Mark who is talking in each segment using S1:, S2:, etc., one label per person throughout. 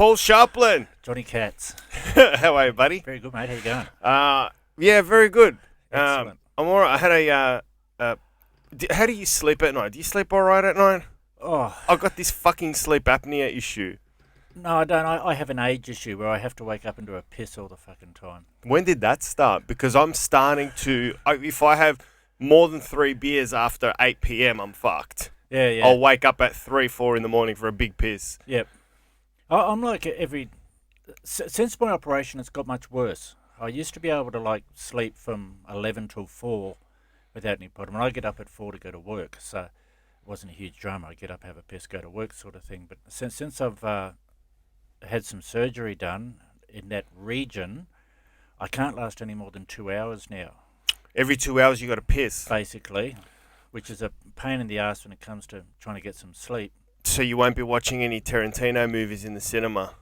S1: Paul Sharplin.
S2: Johnny Katz.
S1: How are you, buddy?
S2: Very good, mate. How you going?
S1: Yeah, very good.
S2: Excellent.
S1: I'm all right. I had how do you sleep at night? Do you sleep all right at night?
S2: Oh,
S1: I've got this fucking sleep apnea issue.
S2: no, I don't. I have an age issue where I have to wake up and do a piss all the fucking time.
S1: When did that start? Because I'm starting to, if I have more than 3 beers after 8 p.m, I'm fucked.
S2: Yeah.
S1: I'll wake up at 3, 4 in the morning for a big piss.
S2: Yep. I'm like since my operation, it's got much worse. I used to be able to sleep from 11 till 4 without any problem. And I get up at 4 to go to work, so it wasn't a huge drama. I get up, have a piss, go to work sort of thing. But since I've had some surgery done in that region, I can't last any more than 2 hours now.
S1: Every 2 hours you got to piss.
S2: Basically, which is a pain in the ass when it comes to trying to get some sleep.
S1: So you won't be watching any Tarantino movies in the cinema?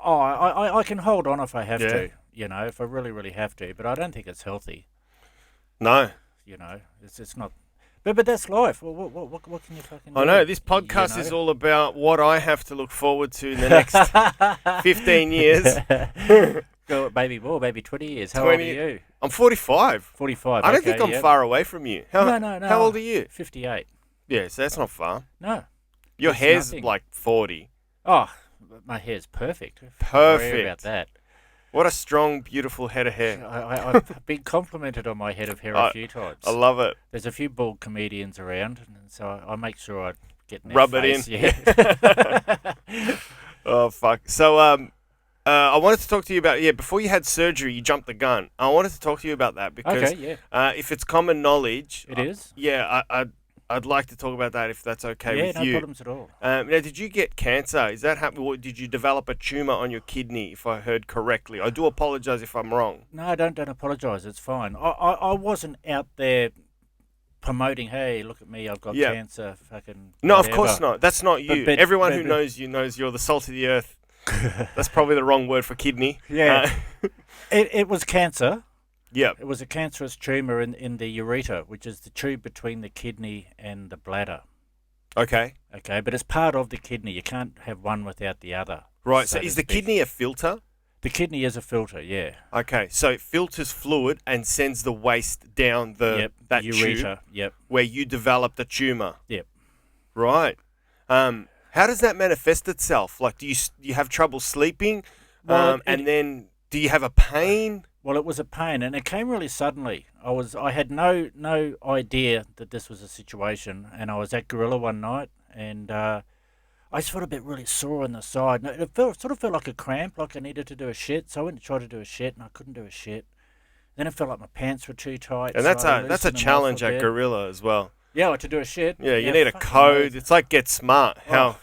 S2: Oh, I can hold on if I have
S1: Yeah.
S2: to, if I really, really have to. But I don't think it's healthy,
S1: No.
S2: It's not. But that's life. Well, what can you fucking do?
S1: I know, this podcast is all about what I have to look forward to in the next 15 years.
S2: Go, maybe more, maybe 20 years. How old are you?
S1: I'm 45.
S2: 45.
S1: I don't think I'm far away from you.
S2: No.
S1: How old are you?
S2: 58.
S1: Yeah, so that's not far.
S2: No.
S1: Your
S2: It's
S1: hair's
S2: nothing.
S1: like 40.
S2: Oh, my hair's perfect. Don't
S1: Perfect.
S2: worry about that.
S1: What a strong, beautiful head of hair.
S2: I've been complimented on my head of hair a few times.
S1: I love it.
S2: There's a few bald comedians around, and so I make sure I get in their
S1: Rub it
S2: face.
S1: in.
S2: Yeah.
S1: Oh, fuck. So, I wanted to talk to you about, before you had surgery, you jumped the gun. I wanted to talk to you about that because
S2: Okay, yeah.
S1: if it's common knowledge...
S2: It is?
S1: I'd like to talk about that if that's okay
S2: Yeah,
S1: with
S2: no
S1: you.
S2: problems at all.
S1: Now, did you get cancer? Is that happening? Or did you develop a tumour on your kidney, if I heard correctly? I do apologise if I'm wrong.
S2: No, don't apologise. It's fine. I wasn't out there promoting, hey, look at me, I've got cancer, fucking
S1: No,
S2: whatever.
S1: of course not. That's not you.
S2: But-
S1: Everyone who knows you knows you're the salt of the earth. That's probably the wrong word for kidney.
S2: Yeah. It was cancer.
S1: Yeah.
S2: It was a cancerous tumour in the ureter, which is the tube between the kidney and the bladder.
S1: Okay.
S2: Okay, but it's part of the kidney. You can't have one without the other.
S1: Right. So
S2: to
S1: is the
S2: speak.
S1: kidney a filter?
S2: The kidney is a filter, yeah.
S1: Okay. So it filters fluid and sends the waste down that
S2: ureter.
S1: tube
S2: Yep.
S1: where you developed the tumour.
S2: Yep.
S1: Right. How does that manifest itself? Like, do you have trouble sleeping?
S2: Well,
S1: and then do you have a pain?
S2: Well, it was a pain, and it came really suddenly. I had no idea that this was a situation, and I was at Gorilla one night, and I just felt a bit really sore on the side. And it sort of felt like a cramp, like I needed to do a shit. So I went to try to do a shit, and I couldn't do a shit. Then it felt like my pants were too tight.
S1: And
S2: so
S1: that's
S2: I
S1: a
S2: loosened them
S1: challenge
S2: off a
S1: at
S2: bit.
S1: Gorilla as well.
S2: Yeah, to do a shit.
S1: Yeah, you need a
S2: fucking
S1: code.
S2: amazing.
S1: It's like Get Smart. How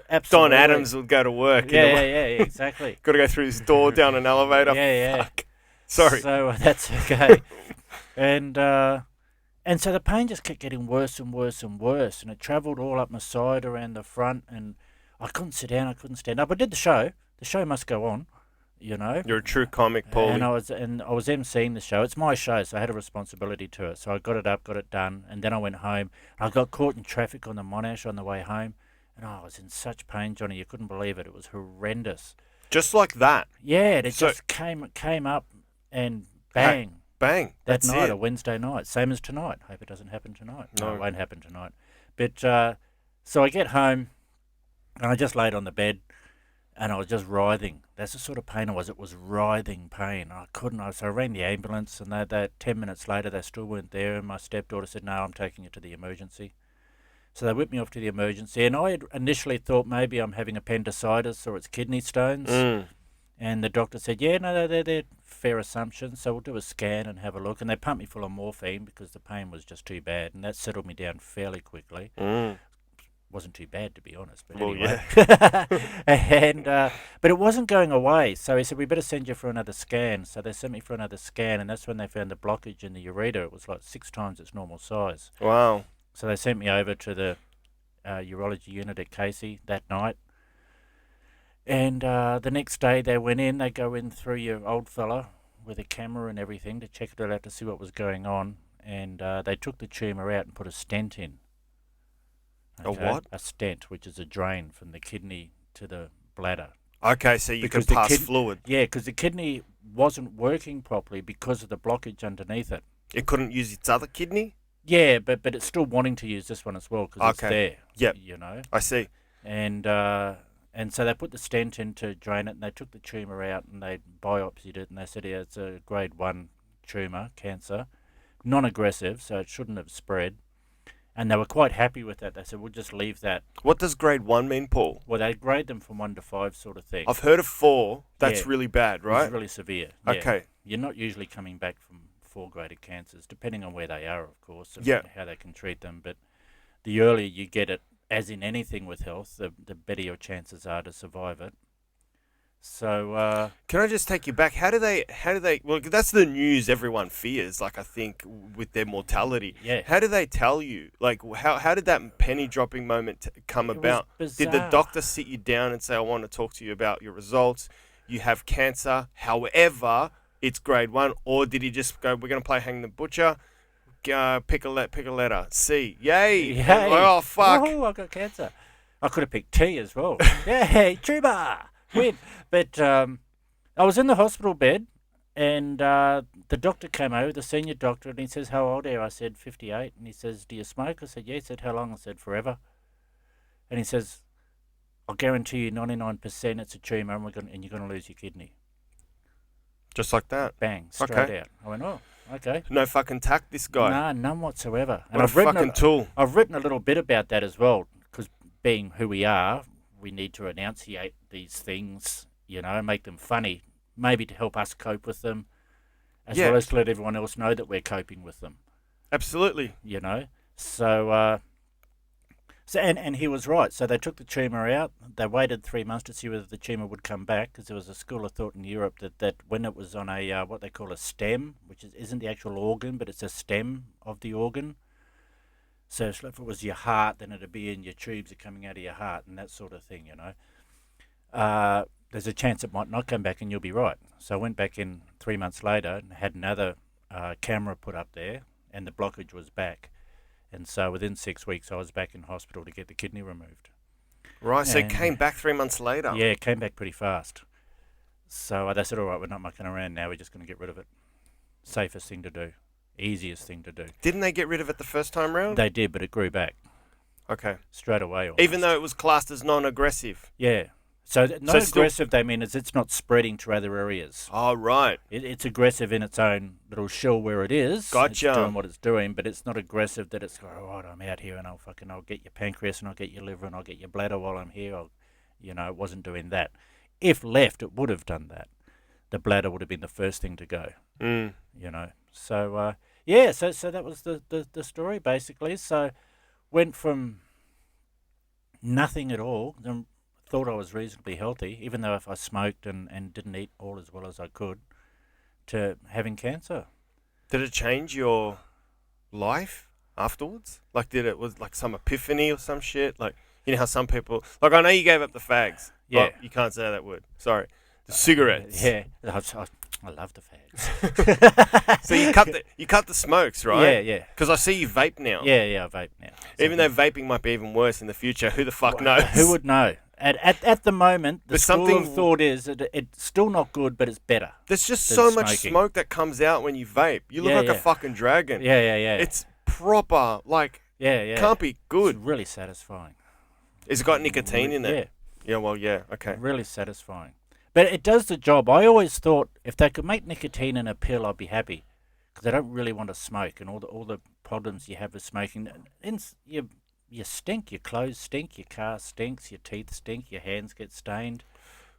S2: Absolutely.
S1: Don Adams would go to work.
S2: Yeah, exactly.
S1: Got to go through his door down an elevator.
S2: Yeah.
S1: Fuck. Sorry.
S2: So that's okay. and so the pain just kept getting worse and worse and worse, and it travelled all up my side, around the front, and I couldn't sit down, I couldn't stand up. I did the show. The show must go on,
S1: You're a true comic, Paul.
S2: And I was emceeing the show. It's my show, so I had a responsibility to it. So I got it up, got it done, and then I went home. I got caught in traffic on the Monash on the way home, and I was in such pain, Johnny. You couldn't believe it. It was horrendous.
S1: Just like that.
S2: Yeah, it
S1: So-
S2: just came up and bang.
S1: Bang.
S2: That
S1: That's
S2: night,
S1: it.
S2: a Wednesday night, same as tonight. Hope it doesn't happen tonight.
S1: No.
S2: It won't happen tonight. But so I get home, and I just laid on the bed, and I was just writhing. That's the sort of pain it was. It was writhing pain. I couldn't. So I rang the ambulance, and they 10 minutes later, they still weren't there. And my stepdaughter said, "No, I'm taking you to the emergency." So they whipped me off to the emergency, and I had initially thought maybe I'm having appendicitis or it's kidney stones. And the doctor said, yeah, no, they're fair assumptions, so we'll do a scan and have a look. And they pumped me full of morphine because the pain was just too bad, and that settled me down fairly quickly. Wasn't too bad, to be honest, but anyway. And but it wasn't going away, so he said, we better send you for another scan. So they sent me for another scan, and that's when they found the blockage in the ureter. It was like 6 times its normal size.
S1: Wow.
S2: So they sent me over to the urology unit at Casey that night. And the next day they went in, they go in through your old fella with a camera and everything to check it out to see what was going on. And they took the tumour out and put a stent in.
S1: A what?
S2: A stent, which is a drain from the kidney to the bladder.
S1: Okay, so you
S2: Because
S1: could
S2: the
S1: pass
S2: kid-
S1: fluid.
S2: Yeah, because the kidney wasn't working properly because of the blockage underneath it.
S1: It couldn't use its other kidney?
S2: Yeah, but it's still wanting to use this one as well because it's
S1: Okay.
S2: there.
S1: Yep.
S2: You know,
S1: I see.
S2: and so they put the stent in to drain it, and they took the tumour out, and they biopsied it, and they said, yeah, it's a grade 1 tumour, cancer, non-aggressive, so it shouldn't have spread. And they were quite happy with that. They said, we'll just leave that.
S1: What does grade 1 mean, Paul?
S2: Well, they grade them from 1 to 5 sort of thing.
S1: I've heard of 4. That's
S2: Yeah.
S1: really bad, right?
S2: It's really severe. Yeah.
S1: Okay.
S2: You're not usually coming back from 4-graded cancers, depending on where they are, of course, and
S1: Yeah.
S2: how they can treat them. But the earlier you get it, as in anything with health, the better your chances are to survive it. So,
S1: Can I just take you back? How do they, well, that's the news everyone fears, like, I think, with their mortality.
S2: yeah.
S1: How do they tell you? Like, how did that penny dropping moment come
S2: It was
S1: about? Did the
S2: bizarre.
S1: doctor sit you down and say, I want to talk to you about your results? You have cancer. However, it's grade 1. Or did he just go, we're going to play Hang the Butcher? Pick a letter. C. Yay.
S2: Yay.
S1: Oh, fuck.
S2: Oh, I got cancer. I could have picked T as well. Yay, tumour. Win. But I was in the hospital bed, and the doctor came over, the senior doctor, and he says, how old are you? I said, 58. And he says, do you smoke? I said, yeah. He said, how long? I said, forever. And he says, I'll guarantee you 99% it's a tumour, and you're going to lose your kidney.
S1: Just like that.
S2: Bang, straight
S1: Okay.
S2: out. I went, oh, okay.
S1: No fucking tact, this guy.
S2: Nah, none whatsoever.
S1: What a fucking tool.
S2: I've written a little bit about that as well, because being who we are, we need to enunciate these things, you know, make them funny, maybe to help us cope with them, as
S1: Yeah.
S2: well as to let everyone else know that we're coping with them,
S1: Absolutely.
S2: you know. And he was right. So they took the tumour out. They waited 3 months to see whether the tumour would come back, because there was a school of thought in Europe that when it was on a what they call a stem, which isn't the actual organ, but it's a stem of the organ. So if it was your heart, then it'd be in your tubes are coming out of your heart and that sort of thing, you know. There's a chance it might not come back, and you'll be right. So I went back in 3 months later and had another camera put up there, and the blockage was back. And so within 6 weeks, I was back in hospital to get the kidney removed.
S1: Right, so it
S2: And-
S1: came back 3 months later.
S2: Yeah, it came back pretty fast. So they said, all right, we're not mucking around now. We're just going to get rid of it. Safest thing to do. Easiest thing to do.
S1: Didn't they get rid of it the first time round?
S2: They did, but it grew back
S1: Okay.
S2: straight away.
S1: Even
S2: almost.
S1: though it was classed as non-aggressive.
S2: Yeah. So
S1: So
S2: not
S1: still-
S2: aggressive, they mean is it's not spreading to other areas.
S1: Oh, right.
S2: It's aggressive in its own little shell where it is.
S1: Gotcha.
S2: It's doing what it's doing, but it's not aggressive that it's, all right, I'm out here and I'll get your pancreas and I'll get your liver and I'll get your bladder while I'm here. It wasn't doing that. If left, it would have done that. The bladder would have been the first thing to go,
S1: Mm.
S2: you know. So, yeah, so that was the story, basically. So went from nothing at all, then thought I was reasonably healthy, even though if I smoked and didn't eat all as well as I could, to having cancer.
S1: Did it change your life afterwards? Like, was like some epiphany or some shit? Like, you know how some people, like, I know you gave up the fags.
S2: Yeah.
S1: Oh, you can't say that word. Sorry. The cigarettes.
S2: Yeah, I love the fags.
S1: So you cut the smokes, right?
S2: Yeah, yeah.
S1: Because I see you vape now.
S2: Yeah, I vape now.
S1: Even though vaping might be even worse in the future, who the fuck knows?
S2: Who would know? At the moment, the
S1: But
S2: school
S1: something-
S2: of thought is that it's still not good, but it's better.
S1: There's just
S2: than
S1: so much
S2: smoking.
S1: smoke that comes out when you vape. You look
S2: Yeah,
S1: like a
S2: yeah.
S1: fucking dragon.
S2: Yeah.
S1: It's proper, like,
S2: yeah.
S1: can't be good.
S2: It's really satisfying.
S1: Has it got nicotine in
S2: Yeah,
S1: there? Yeah, well, yeah, okay.
S2: really satisfying. But it does the job. I always thought if they could make nicotine in a pill, I'd be happy, because I don't really want to smoke, and all the problems you have with smoking. You stink. Your clothes stink. Your car stinks. Your teeth stink. Your hands get stained.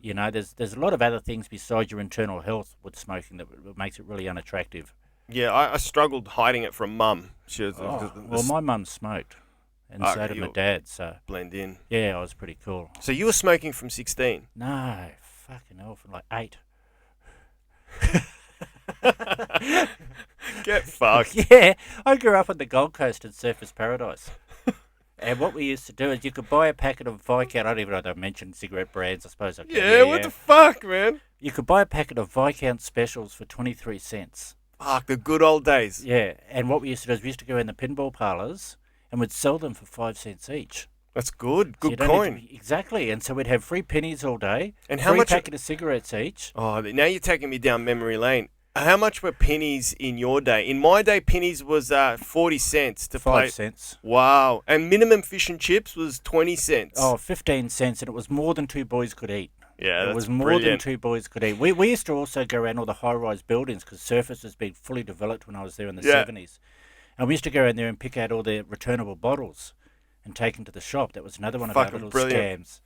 S2: You know, there's a lot of other things besides your internal health with smoking that makes it really unattractive.
S1: Yeah, I struggled hiding it from mum. She was
S2: Well, my mum smoked, and
S1: Okay,
S2: so did my
S1: you'll-
S2: dad. So
S1: blend in.
S2: yeah, I was pretty cool.
S1: So you were smoking from 16?
S2: No, fucking hell, from like 8.
S1: Get fucked.
S2: Yeah, I grew up on the Gold Coast in Surfers Paradise. And what we used to do is you could buy a packet of Viscount. I don't even know if I mentioned cigarette brands. I suppose I can.
S1: Yeah, what the fuck, man?
S2: You could buy a packet of Viscount specials for 23 cents.
S1: Fuck, the good old days.
S2: Yeah, and what we used to do is we used to go in the pinball parlours and we'd sell them for 5 cents each.
S1: That's good.
S2: So you
S1: Good
S2: don't need to
S1: coin.
S2: exactly. And so we'd have free pennies all day,
S1: And how
S2: free
S1: much?
S2: packet of cigarettes each.
S1: Oh, now you're taking me down memory lane. How much were pennies in your day? In my day, pennies was 40 cents to play.
S2: 5 cents.
S1: Wow. And minimum fish and chips was 20 cents.
S2: Oh, 15 cents, and it was more than two boys could eat.
S1: yeah, that's
S2: It was more
S1: brilliant.
S2: than two boys could eat. We used to also go around all the high-rise buildings because surface has been fully developed when I was there in the
S1: Yeah.
S2: 70s. And we used to go around there and pick out all the returnable bottles and take them to the shop. That was another one of our
S1: Fucking
S2: little
S1: brilliant.
S2: scams.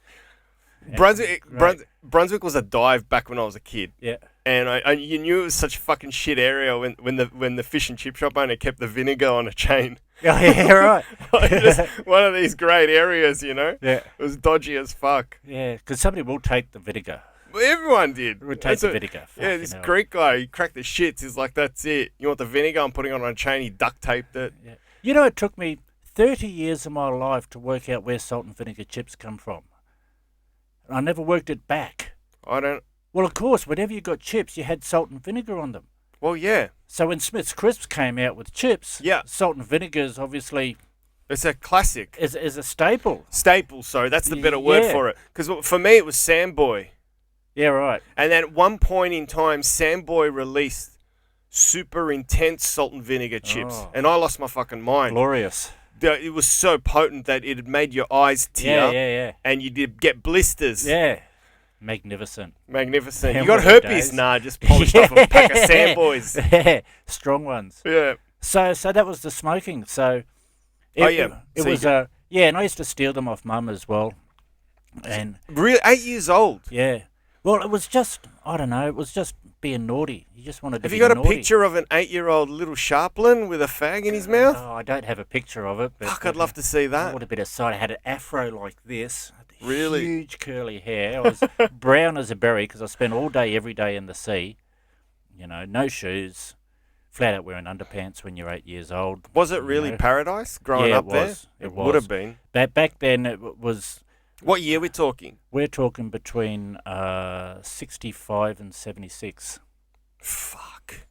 S1: Brunswick,
S2: Great.
S1: Brunswick was a dive back when I was a kid.
S2: Yeah.
S1: And you knew it was such a fucking shit area when the fish and chip shop owner kept the vinegar on a chain.
S2: Oh, yeah, right.
S1: Just one of these great areas, you know?
S2: Yeah.
S1: It was dodgy as fuck.
S2: Yeah, because somebody will take the vinegar.
S1: Well, everyone did.
S2: Would take
S1: That's
S2: the
S1: what-
S2: vinegar.
S1: Yeah,
S2: Fucking
S1: this
S2: hell.
S1: Greek guy, he cracked the shits. He's like, that's it. You want the vinegar? I'm putting it on a chain. He duct taped it.
S2: Yeah. You know, it took me 30 years of my life to work out where salt and vinegar chips come from. I never worked it back.
S1: I don't.
S2: Well, of course, whenever you got chips, you had salt and vinegar on them.
S1: Well, yeah.
S2: So when Smith's Crisps came out with chips,
S1: Yeah.
S2: salt and vinegar is obviously
S1: It's a classic.
S2: is a staple.
S1: Staple, sorry. That's the better word
S2: Yeah.
S1: for it. Because for me, it was Samboy.
S2: Yeah, right.
S1: And then at one point in time, Samboy released super intense salt and vinegar chips.
S2: Oh.
S1: And I lost my fucking mind.
S2: Glorious.
S1: It was so potent that it had made your eyes tear.
S2: Yeah.
S1: And you did get blisters.
S2: Yeah. Magnificent.
S1: Magnificent.
S2: Man,
S1: You got
S2: what a
S1: herpes?
S2: days.
S1: Nah, just polished off a pack of Samboys.
S2: Yeah. Strong ones.
S1: Yeah.
S2: So that was the smoking. So
S1: Oh, yeah.
S2: It
S1: So you
S2: was yeah, and I used to steal them off mum as well. And
S1: Real 8 years old.
S2: yeah. Well, it was just I don't know, it was just being naughty. You just wanted to
S1: Have
S2: be
S1: you got a
S2: naughty.
S1: picture of an 8-year-old little Sharplin with a fag in his mouth?
S2: Oh, I don't have a picture of it. But
S1: Fuck, I'd love to see
S2: I
S1: that.
S2: would have been a sight. I had an afro like this.
S1: Really?
S2: Huge curly hair. I was brown as a berry because I spent all day, every day in the sea. You know, no shoes. Flat out wearing underpants when you're 8 years old.
S1: Was it
S2: you
S1: really
S2: know.
S1: paradise growing
S2: Yeah,
S1: up
S2: it
S1: there?
S2: was. It
S1: would have
S2: was.
S1: been.
S2: Back then, it was.
S1: What year we talking?
S2: We're talking between 65 and 76.
S1: Fuck.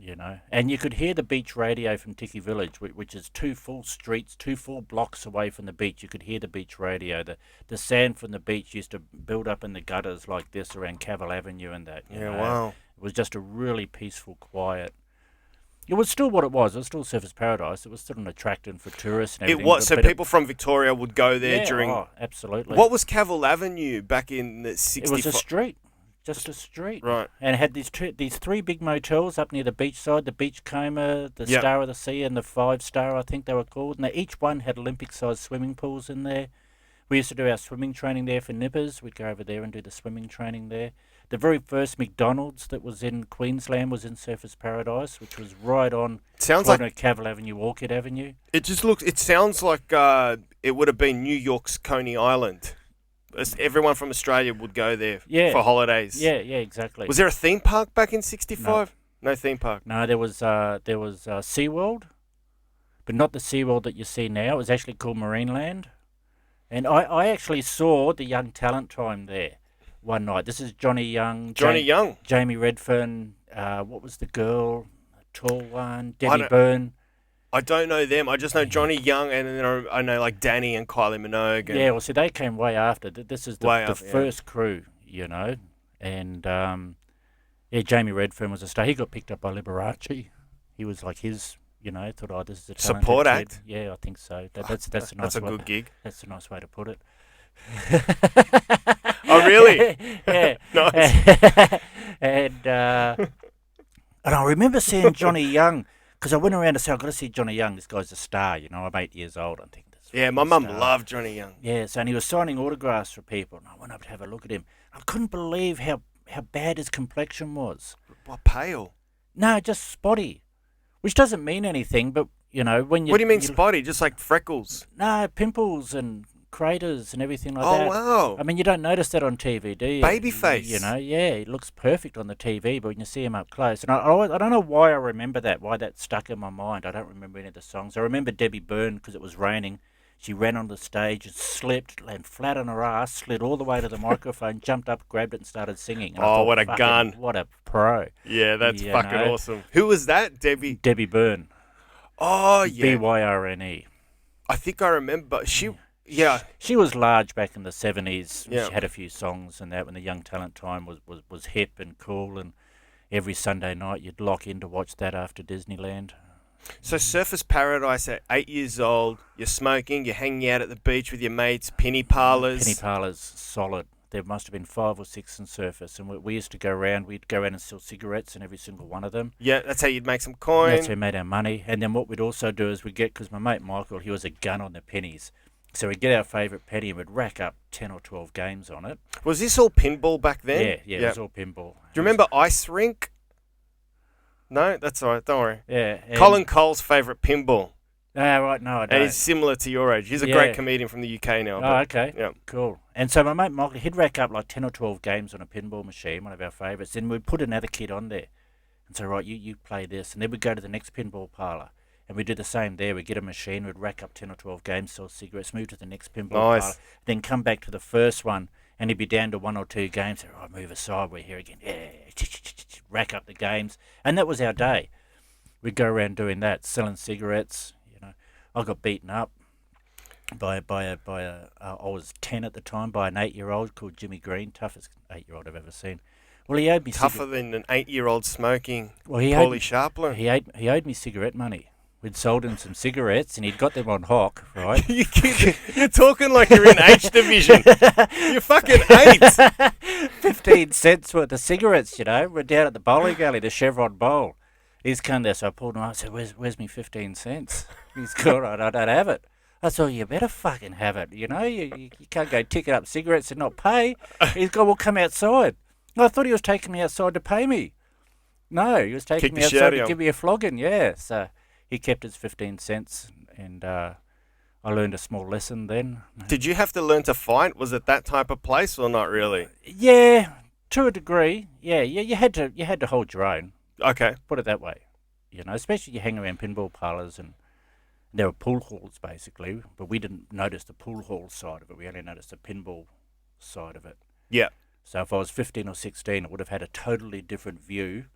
S2: You know, and you could hear the beach radio from Tiki Village, which is 2 full streets, 2 full blocks away from the beach. You could hear the beach radio. The sand from the beach used to build up in the gutters like this around Cavill Avenue and that. You
S1: Yeah,
S2: know.
S1: wow.
S2: It was just a really peaceful, quiet. It was still what it was. It was still Surfers Paradise. It was still an attraction for tourists and
S1: It
S2: everything.
S1: was. So
S2: but
S1: people from Victoria would go there
S2: yeah,
S1: during.
S2: oh, absolutely.
S1: What was Cavill Avenue back in the
S2: It
S1: 60s?
S2: was a street, just a street.
S1: Right.
S2: And it had these 3 big motels up near the beach side, the Beachcomber, the
S1: Yeah.
S2: Star of the Sea, and the 5-Star, I think they were called. And each one had Olympic-sized swimming pools in there. We used to do our swimming training there for nippers. We'd go over there and do the swimming training there. The very first McDonald's that was in Queensland was in Surfers Paradise, which was right on
S1: Sounds like
S2: Cavill Avenue, Orchid Avenue.
S1: it just looks. It sounds like it would have been New York's Coney Island. Everyone from Australia would go there
S2: Yeah.
S1: for holidays.
S2: Yeah, exactly.
S1: Was there a theme park back in '65? No theme park.
S2: No, there was SeaWorld, but not the SeaWorld that you see now. It was actually called Marineland. And I actually saw the Young Talent Time there one night. This is Johnny Young.
S1: Johnny Young.
S2: Jamie Redfern. What was the girl? Tall one. Debbie
S1: don't-
S2: Byrne.
S1: I don't know them. I just know Johnny Young, and then I know like Danny and Kylie Minogue. And
S2: Yeah, well, see, they came way after. This is the
S1: Way after, yeah.
S2: first crew, you know. And, yeah, Jamie Redfern was a star. He got picked up by Liberace. He was like his, you know, thought, oh, this is a talented
S1: Support
S2: kid.
S1: act?
S2: Yeah, I think so. That's a nice
S1: That's a
S2: way.
S1: good gig.
S2: That's a nice way to put it.
S1: Oh, really?
S2: Yeah.
S1: Nice.
S2: and I remember seeing Johnny Young because I went around to say, I've got to see Johnny Young. This guy's a star, you know. I'm 8 years old. I think this.
S1: Yeah, my mum loved Johnny Young.
S2: Yeah, so and he was signing autographs for people, and I went up to have a look at him. I couldn't believe how bad his complexion was.
S1: What, pale?
S2: No, just spotty, which doesn't mean anything. But you know, when you
S1: What do you mean spotty? Just like freckles?
S2: No, pimples and craters and everything like
S1: Oh,
S2: that.
S1: wow.
S2: I mean, you don't notice that on TV, do you?
S1: Baby face.
S2: You know, yeah, it looks perfect on the TV, but when you see him up close, and I don't know why I remember that, why that stuck in my mind. I don't remember any of the songs. I remember Debbie Byrne because it was raining. She ran on the stage and slipped, landed flat on her ass, slid all the way to the microphone, jumped up, grabbed it, and started singing. And I
S1: Oh,
S2: thought,
S1: what a
S2: fucking-
S1: gun.
S2: What a pro.
S1: Yeah, that's
S2: You
S1: fucking
S2: know.
S1: awesome. Who was that? Debbie?
S2: Debbie Byrne.
S1: Oh, yeah.
S2: Byrne.
S1: I think I remember. Yeah.
S2: She was large back in the 70s.
S1: Yeah.
S2: She had a few songs and that when the Young Talent time was hip and cool, and every Sunday night you'd lock in to watch that after Disneyland.
S1: So Surfers Paradise at 8 years old, you're smoking, you're hanging out at the beach with your mates, penny parlours.
S2: Penny parlours, solid. There must have been 5 or 6 in Surface, and we used to go around. We'd go around and sell cigarettes in every single one of them.
S1: Yeah, that's how you'd make some coin.
S2: That's how we made our money. And then what we'd also do is because my mate Michael, he was a gun on the pennies. So we'd get our favourite penny and we'd rack up 10 or 12 games on it.
S1: Was this all pinball back then?
S2: Yeah, it was all pinball.
S1: Do you remember Ice Rink? No? That's all right, don't worry.
S2: Yeah.
S1: Colin Cole's favourite pinball.
S2: Right, no, I don't.
S1: And he's similar to your age. He's a great comedian from the UK now.
S2: Oh, okay.
S1: Yeah.
S2: Cool. And so my mate Michael, he'd rack up like 10 or 12 games on a pinball machine, one of our favourites. Then we'd put another kid on there. And so, right, you play this. And then we'd go to the next pinball parlour. And we'd do the same there. We'd get a machine, we'd rack up 10 or 12 games, sell cigarettes, move to the next pinball parlour. Then come back to the first one, and he'd be down to 1 or 2 games. Right, move aside, we're here again. Yeah, rack up the games. And that was our day. We'd go around doing that, selling cigarettes. I got beaten up by I was 10 at the time, by an 8-year-old called Jimmy Green, toughest 8-year-old I've ever seen. Well, he owed me
S1: tougher than an 8-year-old smoking.
S2: Well,
S1: Paulie Sharplin.
S2: He owed me cigarette money. We'd sold him some cigarettes, and he'd got them on hock, right?
S1: You're talking like you're in H division. You're fucking 8.
S2: 15 cents worth of cigarettes, We're down at the bowling alley, the Chevron Bowl. He's come there, so I pulled him up. I said, where's me 15 cents? He's gone, I don't have it. I said, you better fucking have it, You can't go ticket up cigarettes and not pay. He's gone, well, come outside. I thought he was taking me outside to pay me. No, he was taking me outside to give me a flogging, yeah. So he kept his 15 cents, and I learned a small lesson then.
S1: Did you have to learn to fight? Was it that type of place or not really?
S2: Yeah, to a degree. Yeah, you had to hold your own.
S1: Okay.
S2: Put it that way. Especially you hang around pinball parlours, and there were pool halls basically, but we didn't notice the pool hall side of it. We only noticed the pinball side of it.
S1: Yeah.
S2: So if I was 15 or 16, it would have had a totally different view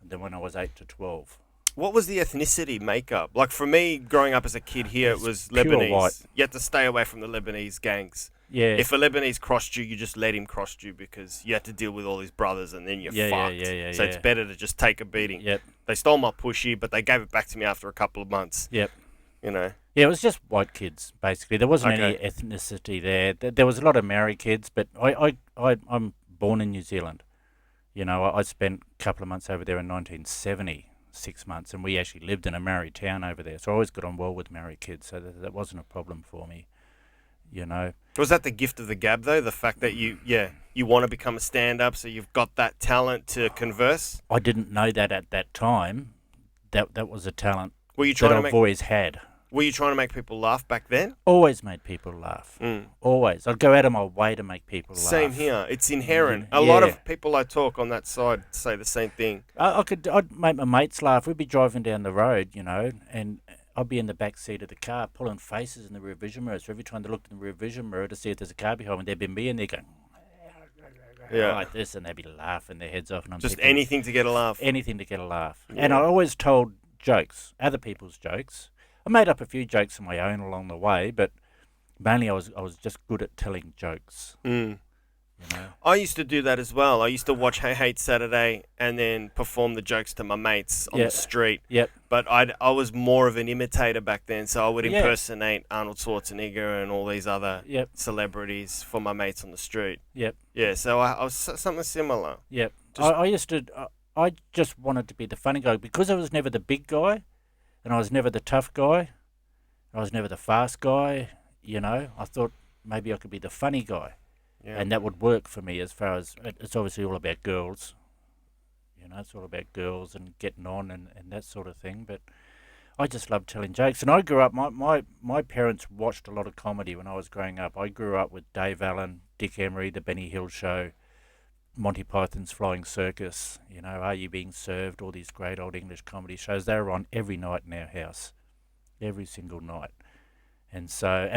S2: than when I was 8 to 12.
S1: What was the ethnicity makeup? Like for me, growing up as a kid here, it was
S2: pure
S1: Lebanese.
S2: white.
S1: You had to stay away from the Lebanese gangs.
S2: Yeah.
S1: If a Lebanese crossed you, you just let him cross you because you had to deal with all his brothers and then you're fucked. So it's better to just take a beating.
S2: Yep.
S1: They stole my pushy, but they gave it back to me after a couple of months.
S2: Yep.
S1: Yeah,
S2: it was just white kids, basically. There wasn't any ethnicity there. There was a lot of Maori kids, but I'm born in New Zealand. I spent a couple of months over there in 1970, 6 months, and we actually lived in a Maori town over there. So I always got on well with Maori kids, so that wasn't a problem for me, Was that
S1: the gift of the gab, though? The fact that you want to become a stand-up, so you've got that talent to converse?
S2: I didn't know that at that time. That was a talent
S1: that
S2: I've always had.
S1: Were you trying to make people laugh back then?
S2: Always made people laugh. Always. I'd go out of my way to make people laugh.
S1: Same here. It's inherent. A lot of people I talk on that side say the same thing.
S2: I'd make my mates laugh. We'd be driving down the road, and I'd be in the back seat of the car pulling faces in the rear vision mirror. So every time they looked in the rear vision mirror to see if there's a car behind me, there'd be me and they're going like this, and they'd be laughing their heads off. And I'm
S1: just
S2: thinking,
S1: anything to get a laugh.
S2: Anything to get a laugh. Yeah. And I always told jokes, other people's jokes. I made up a few jokes of my own along the way, but mainly I was just good at telling jokes.
S1: I used to do that as well. I used to watch Hey Hate Saturday and then perform the jokes to my mates on the street.
S2: Yep.
S1: But I was more of an imitator back then, so I would impersonate Arnold Schwarzenegger and all these other celebrities for my mates on the street.
S2: Yep.
S1: Yeah, so I was something similar.
S2: Yep. I just wanted to be the funny guy because I was never the big guy. And I was never the tough guy. I was never the fast guy, I thought maybe I could be the funny guy. Yeah. And that would work for me as far as, it's obviously all about girls. It's all about girls and getting on and that sort of thing. But I just love telling jokes. And I grew up, my parents watched a lot of comedy when I was growing up. I grew up with Dave Allen, Dick Emery, The Benny Hill Show, Monty Python's Flying Circus, Are You Being Served, all these great old English comedy shows. They were on every night in our house, every single night. And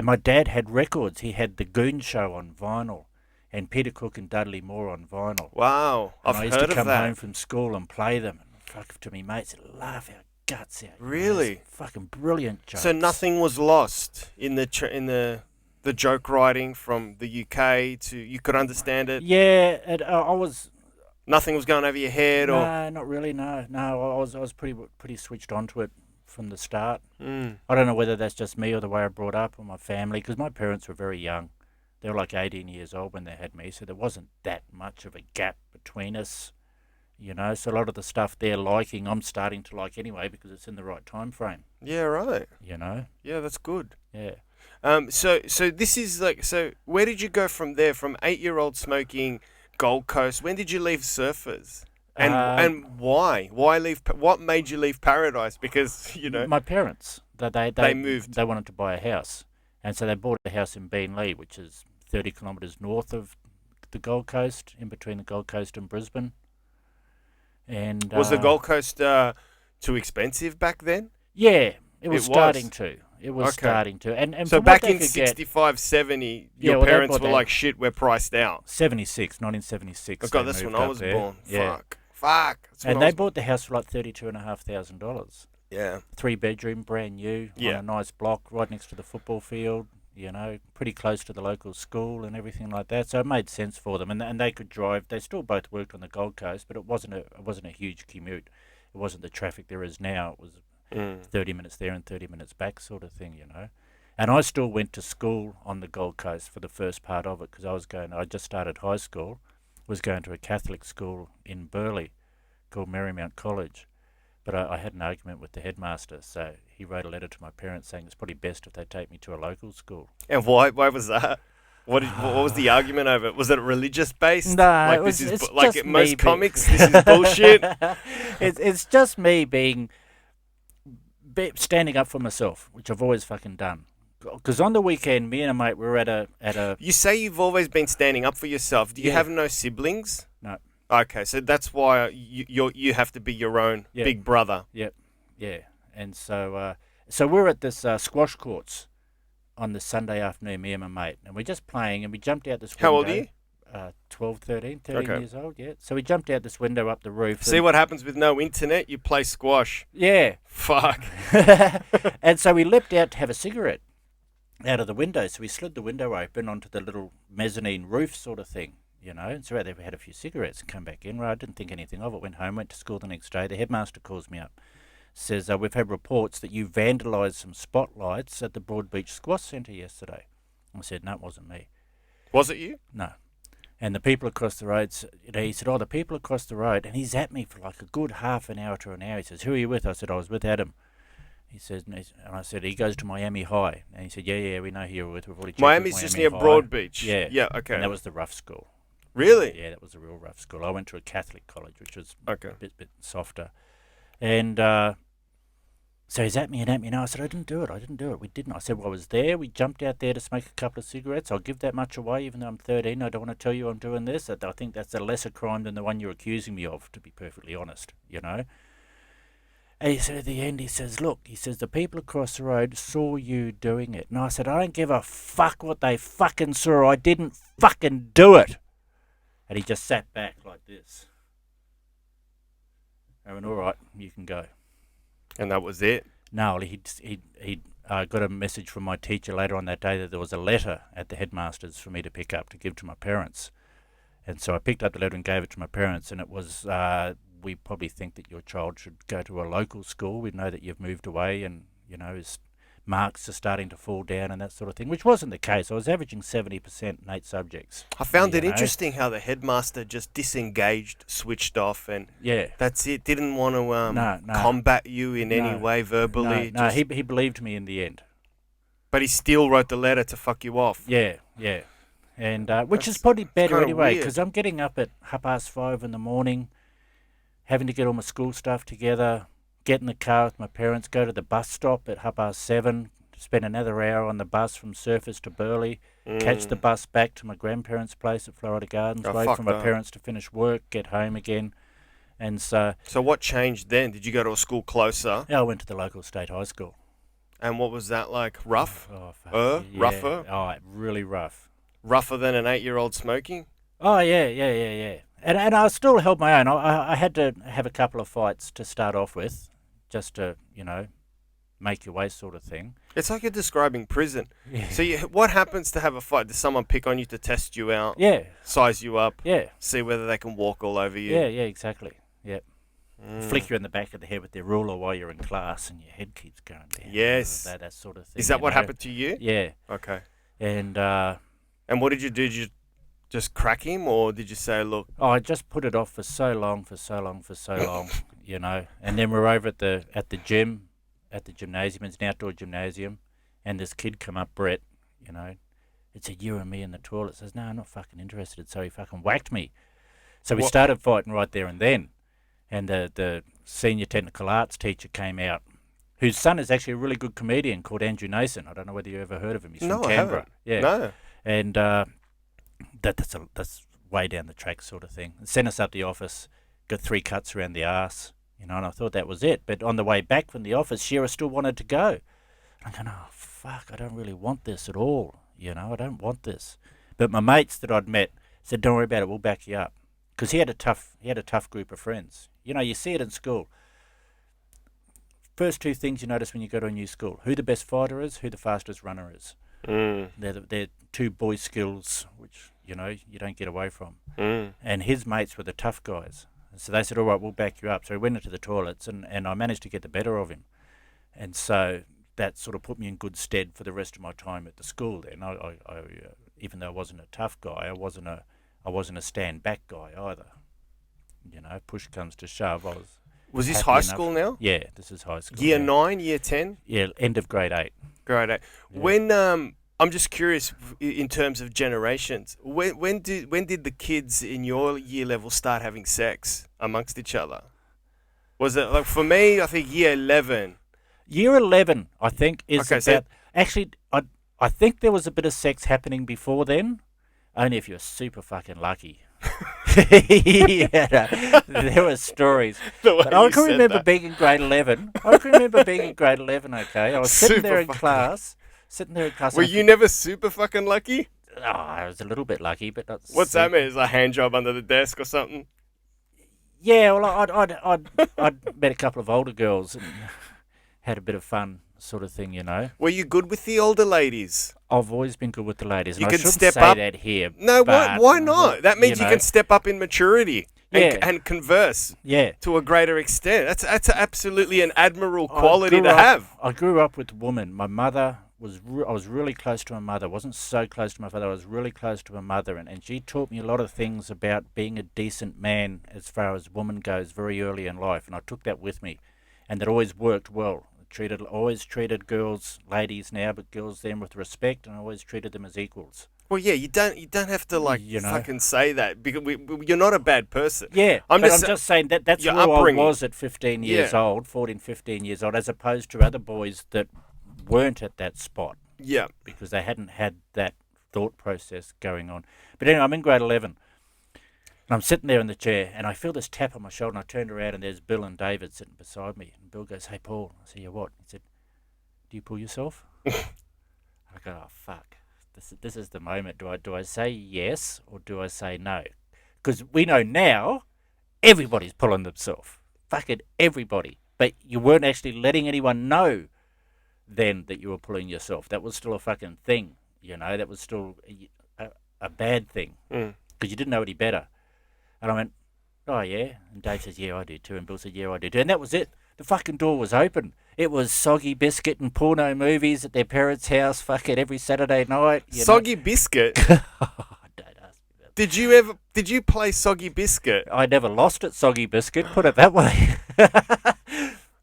S2: my dad had records. He had The Goon Show on vinyl and Peter Cook and Dudley Moore on vinyl.
S1: Wow, I've heard of that.
S2: I used to come home from school and play them. And fuck to me mates and laugh our guts out.
S1: Really?
S2: Fucking brilliant jokes.
S1: So nothing was lost in the the joke writing from the UK to you could understand it?
S2: Yeah, I was.
S1: Nothing was going over your head, or
S2: No, not really. No. I was pretty switched onto it from the start.
S1: mm.
S2: I don't know whether that's just me or the way I brought up or my family, because my parents were very young. They were like 18 years old when they had me, so there wasn't that much of a gap between us, you know. So a lot of the stuff they're liking, I'm starting to like anyway because it's in the right time frame,
S1: Yeah, right.
S2: you know.
S1: Yeah, that's good.
S2: Yeah.
S1: So this is like, so where did you go from there? From 8-year-old smoking Gold Coast, when did you leave Surfers? And why? Why leave? What made you leave Paradise? Because you know
S2: My parents, they
S1: moved.
S2: They wanted to buy a house, and so they bought a house in Beenleigh, which is 30 kilometres north of the Gold Coast, in between the Gold Coast and Brisbane. And
S1: Was the Gold Coast too expensive back then?
S2: Yeah, it was
S1: It
S2: starting
S1: was.
S2: to. It was
S1: Okay.
S2: starting to. And
S1: So
S2: from what
S1: back
S2: they
S1: in
S2: could get,
S1: 65, 70,
S2: Yeah,
S1: your
S2: well, they
S1: parents
S2: bought
S1: were
S2: that-
S1: like, shit, we're priced out.
S2: 1976.
S1: Oh, God,
S2: they
S1: that's when
S2: moved
S1: I
S2: up
S1: was
S2: there.
S1: born.
S2: Yeah.
S1: Fuck. That's when
S2: And
S1: I
S2: they
S1: was
S2: bought the house for like $32,500.
S1: Yeah.
S2: 3-bedroom, brand new,
S1: Yeah.
S2: on a nice block right next to the football field, you know, pretty close to the local school and everything like that. So it made sense for them. And they could drive. They still both worked on the Gold Coast, but it wasn't a huge commute. It wasn't the traffic there is now. It was 30 minutes there and 30 minutes back sort of thing, you know. And I still went to school on the Gold Coast for the first part of it because I just started high school, was going to a Catholic school in Burleigh called Marymount College. But I had an argument with the headmaster, so he wrote a letter to my parents saying it's probably best if they take me to a local school.
S1: And why was that? What was the argument over it? Was it religious based?
S2: No,
S1: like
S2: it's
S1: like
S2: just
S1: most
S2: me
S1: comics. This is bullshit.
S2: It's just me standing up for myself, which I've always fucking done. Because on the weekend, me and a mate were at a.
S1: You say you've always been standing up for yourself. Do you
S2: Yeah.
S1: have no siblings?
S2: No.
S1: Okay, so that's why you have to be your own
S2: Yeah.
S1: big brother.
S2: Yep, yeah, and so we're at this squash courts on this Sunday afternoon, me and my mate, and we're just playing, and we jumped out this window.
S1: How old are you?
S2: 12, 13
S1: Okay.
S2: years old, yeah. So we jumped out this window up the roof.
S1: See what happens with no internet? You play squash.
S2: Yeah.
S1: Fuck.
S2: And so we leapt out to have a cigarette out of the window. So we slid the window open onto the little mezzanine roof sort of thing, you know. And so out there we had a few cigarettes and come back in. Right, I didn't think anything of it. Went home, went to school the next day. The headmaster calls me up. Says, we've had reports that you vandalised some spotlights at the Broadbeach Squash Centre yesterday. I said, no, it wasn't me.
S1: Was it you?
S2: No. And the people across the road, he said, the people across the road. And he's at me for like a good half an hour to an hour. He says, who are you with? I said, I was with Adam. He says, and I said, he goes to Miami High. And he said, yeah, we know who you're with. We've already checked
S1: Miami's
S2: with
S1: just
S2: Miami
S1: near
S2: High.
S1: Broadbeach.
S2: Yeah.
S1: Yeah, okay.
S2: And that was the rough school.
S1: Really?
S2: Yeah, that was a real rough school. I went to a Catholic college, which was
S1: Okay.
S2: a bit softer. And so he's at me. No, I said, I didn't do it. We didn't. I said, well, I was there. We jumped out there to smoke a couple of cigarettes. I'll give that much away, even though I'm 13. I don't want to tell you I'm doing this. I think that's a lesser crime than the one you're accusing me of, to be perfectly honest, you know. And he said at the end, he says, look, the people across the road saw you doing it. And I said, I don't give a fuck what they fucking saw. I didn't fucking do it. And he just sat back like this. I went, all right, you can go.
S1: And that was it?
S2: No, he got a message from my teacher later on that day that there was a letter at the headmaster's for me to pick up to give to my parents. And so I picked up the letter and gave it to my parents, and it was, we probably think that your child should go to a local school. We know that you've moved away and, you know, his marks are starting to fall down and that sort of thing, which wasn't the case. I was averaging 70% in 8 subjects.
S1: I found it
S2: you know.
S1: interesting how the headmaster just disengaged, switched off, and
S2: Yeah.
S1: that's it. Didn't want to
S2: No.
S1: combat you in any
S2: No.
S1: way verbally.
S2: No, he believed me in the end.
S1: But he still wrote the letter to fuck you off.
S2: Yeah. And which
S1: That's
S2: is probably better
S1: kinda
S2: anyway,
S1: weird.
S2: because I'm getting up at 5:30 in the morning, having to get all my school stuff together, get in the car with my parents, go to the bus stop at 7:30, spend another hour on the bus from Surfers to Burleigh, catch the bus back to my grandparents' place at Florida Gardens,
S1: Oh,
S2: wait
S1: fuck
S2: for my
S1: that.
S2: parents to finish work, get home again. And so
S1: So what changed then? Did you go to a school closer?
S2: I went to the local state high school.
S1: And what was that like? Rough?
S2: Oh, fuck. Yeah.
S1: Rougher?
S2: Oh, really rough.
S1: Rougher than an 8-year-old smoking?
S2: Oh, yeah. And I still held my own. I had to have a couple of fights to start off with, just to, you know, make your way sort of thing.
S1: It's like you're describing prison.
S2: Yeah.
S1: So what happens to have a fight? Does someone pick on you to test you out?
S2: Yeah.
S1: Size you up?
S2: Yeah.
S1: See whether they can walk all over you?
S2: Yeah, exactly. Yep. Flick you in the back of the head with their ruler while you're in class and your head keeps going down.
S1: Yes.
S2: That sort of thing.
S1: Is that what happened to you?
S2: Yeah.
S1: Okay.
S2: And
S1: what did you do? Did you just crack him, or did you say, look?
S2: I just put it off for so long, you know. And then we're over at the gym, at the gymnasium. It's an outdoor gymnasium. And this kid come up, Brett, you know. It said, you and me in the toilet. Says, no, I'm not fucking interested. So he fucking whacked me. So we started fighting right there and then. And the senior technical arts teacher came out, whose son is actually a really good comedian called Andrew Nason. I don't know whether you ever heard of him. He's from Canberra. Yeah.
S1: No.
S2: And that's way down the track sort of thing. Sent us up the office, got 3 cuts around the arse, you know, and I thought that was it. But on the way back from the office, Shira still wanted to go. I'm going, oh, fuck, I don't really want this at all. You know, I don't want this. But my mates that I'd met said, don't worry about it, we'll back you up. Because he had a tough group of friends. You know, you see it in school. First 2 things you notice when you go to a new school: who the best fighter is, who the fastest runner is. They're 2 boy skills which, you know, you don't get away from. And his mates were the tough guys. So they said, all right, we'll back you up. So he went into the toilets and I managed to get the better of him. And so that sort of put me in good stead for the rest of my time at the school then. I even though I wasn't a tough guy, I wasn't a stand back guy either. You know, push comes to shove.
S1: Was this high school now?
S2: Yeah, this is high school.
S1: Year 9, year 10?
S2: Yeah, end of grade 8.
S1: Grade 8.
S2: Yeah.
S1: When I'm just curious in terms of generations. When did the kids in your year level start having sex amongst each other? Was it like, for me? I think year 11.
S2: Year 11, I think, is
S1: Okay,
S2: about.
S1: so
S2: Actually, I think there was a bit of sex happening before then. Only if you're super fucking lucky. Yeah, there were stories. But I can remember being in grade 11. Okay. I was sitting there in class.
S1: Were you never super fucking lucky?
S2: Oh, I was a little bit lucky, but not.
S1: What's that mean? Is a hand job under the desk or something?
S2: Yeah, well, I'd met a couple of older girls and had a bit of fun, sort of thing, you know.
S1: Were you good with the older ladies?
S2: I've always been good with the ladies. And
S1: You
S2: I
S1: can
S2: shouldn't
S1: step
S2: say
S1: up.
S2: that here.
S1: No,
S2: but,
S1: why not? That means you
S2: know,
S1: can step up in maturity
S2: Yeah.
S1: and converse
S2: Yeah.
S1: to a greater extent. That's absolutely an admirable quality to have.
S2: I grew up with a woman. My mother I was really close to my mother. I wasn't so close to my father. I was really close to my mother, and she taught me a lot of things about being a decent man as far as woman goes very early in life, and I took that with me, and that always worked well. Always treated girls, ladies now, but girls then with respect, and I always treated them as equals.
S1: Well, yeah, you don't have to fucking say that because you're not a bad person.
S2: Yeah, I'm just saying that's
S1: your
S2: where
S1: upbringing.
S2: I was at 15 years old, 14, 15 years old, as opposed to other boys that weren't at that spot.
S1: Yeah.
S2: Because they hadn't had that thought process going on. But anyway, I'm in grade 11. And I'm sitting there in the chair, and I feel this tap on my shoulder, and I turned around, and there's Bill and David sitting beside me. And Bill goes, hey, Paul. I said, yeah, what? He said, do you pull yourself? I go, oh, fuck. This is the moment. Do I say yes, or do I say no? Because we know now everybody's pulling themselves. Fucking everybody. But you weren't actually letting anyone know then that you were pulling yourself. That was still a fucking thing, you know. That was still a bad thing. Because you didn't know any better. And I went, oh, yeah. And Dave says, yeah, I do too. And Bill said, yeah, I do too. And that was it. The fucking door was open. It was Soggy, Biscuit and porno movies at their parents' house fucking every Saturday night.
S1: Soggy Biscuit?
S2: Don't ask me that.
S1: Did you play Soggy Biscuit?
S2: I never lost at Soggy Biscuit, put it that way.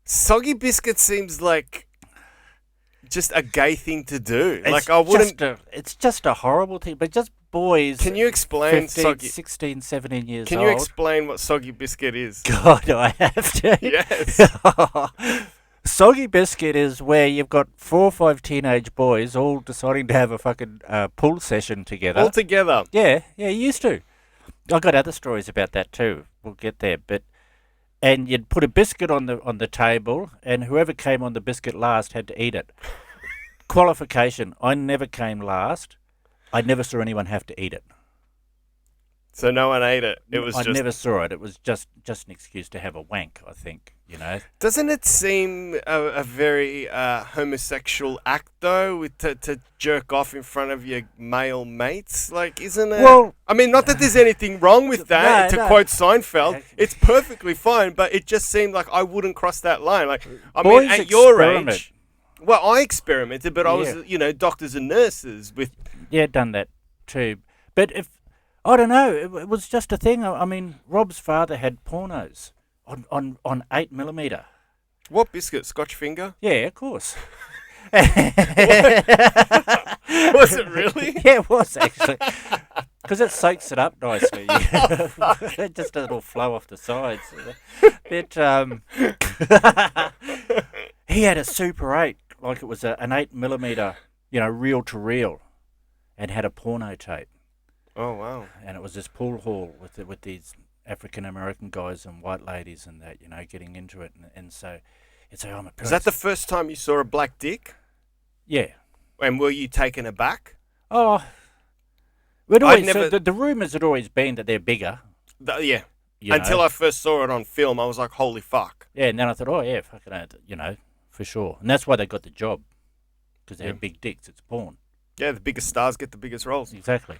S1: Soggy Biscuit seems like just a gay thing to do.
S2: It's just a horrible thing, but just boys.
S1: Can you explain
S2: 16, 17 years old.
S1: Can you explain what Soggy Biscuit is?
S2: God, I have to.
S1: Yes.
S2: Soggy Biscuit is where you've got 4 or 5 teenage boys all deciding to have a fucking pool session together.
S1: All together?
S2: Yeah, you used to. I've got other stories about that too. We'll get there, and you'd put a biscuit on the table, and whoever came on the biscuit last had to eat it. Qualification: I never came last. I never saw anyone have to eat it.
S1: So no one ate it. It was
S2: I
S1: just.
S2: never saw it. It was just an excuse to have a wank, I think,
S1: Doesn't it seem a very homosexual act though, to jerk off in front of your male mates? Like, isn't it?
S2: Well,
S1: I mean, not that there's anything wrong with that.
S2: No,
S1: to
S2: no.
S1: quote Seinfeld, it's perfectly fine. But it just seemed like I wouldn't cross that line. Like, I mean,
S2: boys
S1: at your
S2: experiment.
S1: age. Well, I experimented, but I
S2: Yeah.
S1: was, doctors and nurses with.
S2: Yeah, done that too. But I don't know, it was just a thing. I mean, Rob's father had pornos on 8mm.
S1: What biscuit? Scotch finger?
S2: Yeah, of course.
S1: Was it really?
S2: Yeah, it was actually. Because it soaks it up nicely. It just a little flow off the sides. But he had a Super 8, like it was an 8mm, reel to reel, and had a porno tape.
S1: Oh, wow.
S2: And it was this pool hall with these African American guys and white ladies and that, getting into it. And so it's like, oh, my parents.
S1: Was that the first time you saw a black dick?
S2: Yeah.
S1: And were you taken aback?
S2: Oh, the rumours had always been that they're bigger.
S1: Yeah. Until I first saw it on film, I was like, holy fuck.
S2: Yeah, and then I thought, oh, yeah, fucking, for sure. And that's why they got the job, because they had big dicks. It's porn.
S1: Yeah, the biggest stars get the biggest roles.
S2: Exactly.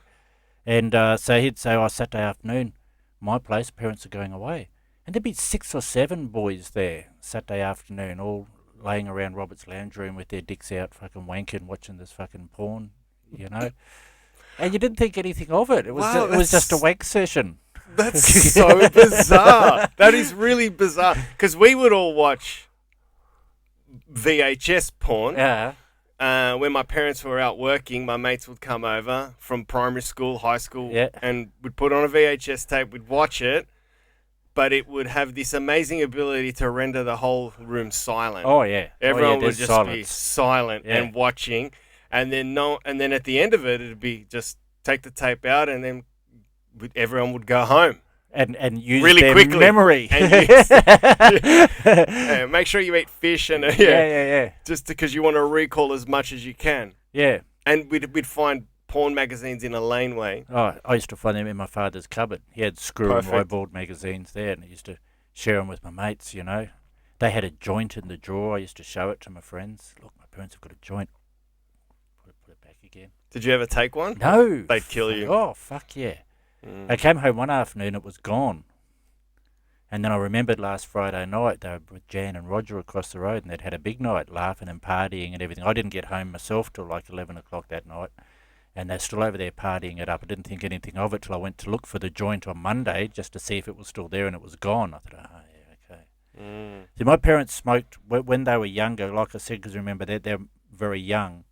S2: And so he'd say, oh, Saturday afternoon, my place, parents are going away. And there'd be 6 or 7 boys there Saturday afternoon, all laying around Robert's lounge room with their dicks out, fucking wanking, watching this fucking porn, And you didn't think anything of it. It was just a wank session.
S1: That's so bizarre. That is really bizarre. Because we would all watch VHS porn.
S2: Yeah.
S1: When my parents were out working, my mates would come over from primary school, high school, and would put on a VHS tape. We'd watch it, but it would have this amazing ability to render the whole room silent.
S2: Oh yeah,
S1: everyone would just
S2: silence.
S1: be silent and watching, and then at the end of it, it'd be just take the tape out, and then everyone would go home.
S2: And use
S1: really
S2: their
S1: quickly.
S2: memory.
S1: And make sure you eat fish and just because you want to recall as much as you can.
S2: Yeah.
S1: And we'd find porn magazines in a laneway.
S2: Oh, I used to find them in my father's cupboard. He had Screw and Ribald magazines there, and I used to share them with my mates. They had a joint in the drawer. I used to show it to my friends. Look, my parents have got a joint. Put it back again.
S1: Did you ever take one?
S2: No.
S1: They'd kill you.
S2: Oh, fuck yeah. I came home one afternoon, it was gone. And then I remembered last Friday night, they were with Jan and Roger across the road, and they'd had a big night, laughing and partying and everything. I didn't get home myself till like 11 o'clock that night, and they're still over there partying it up. I didn't think anything of it till I went to look for the joint on Monday, just to see if it was still there, and it was gone. I thought, oh, yeah, okay. See, my parents smoked when they were younger, like I said, because remember, they're very young.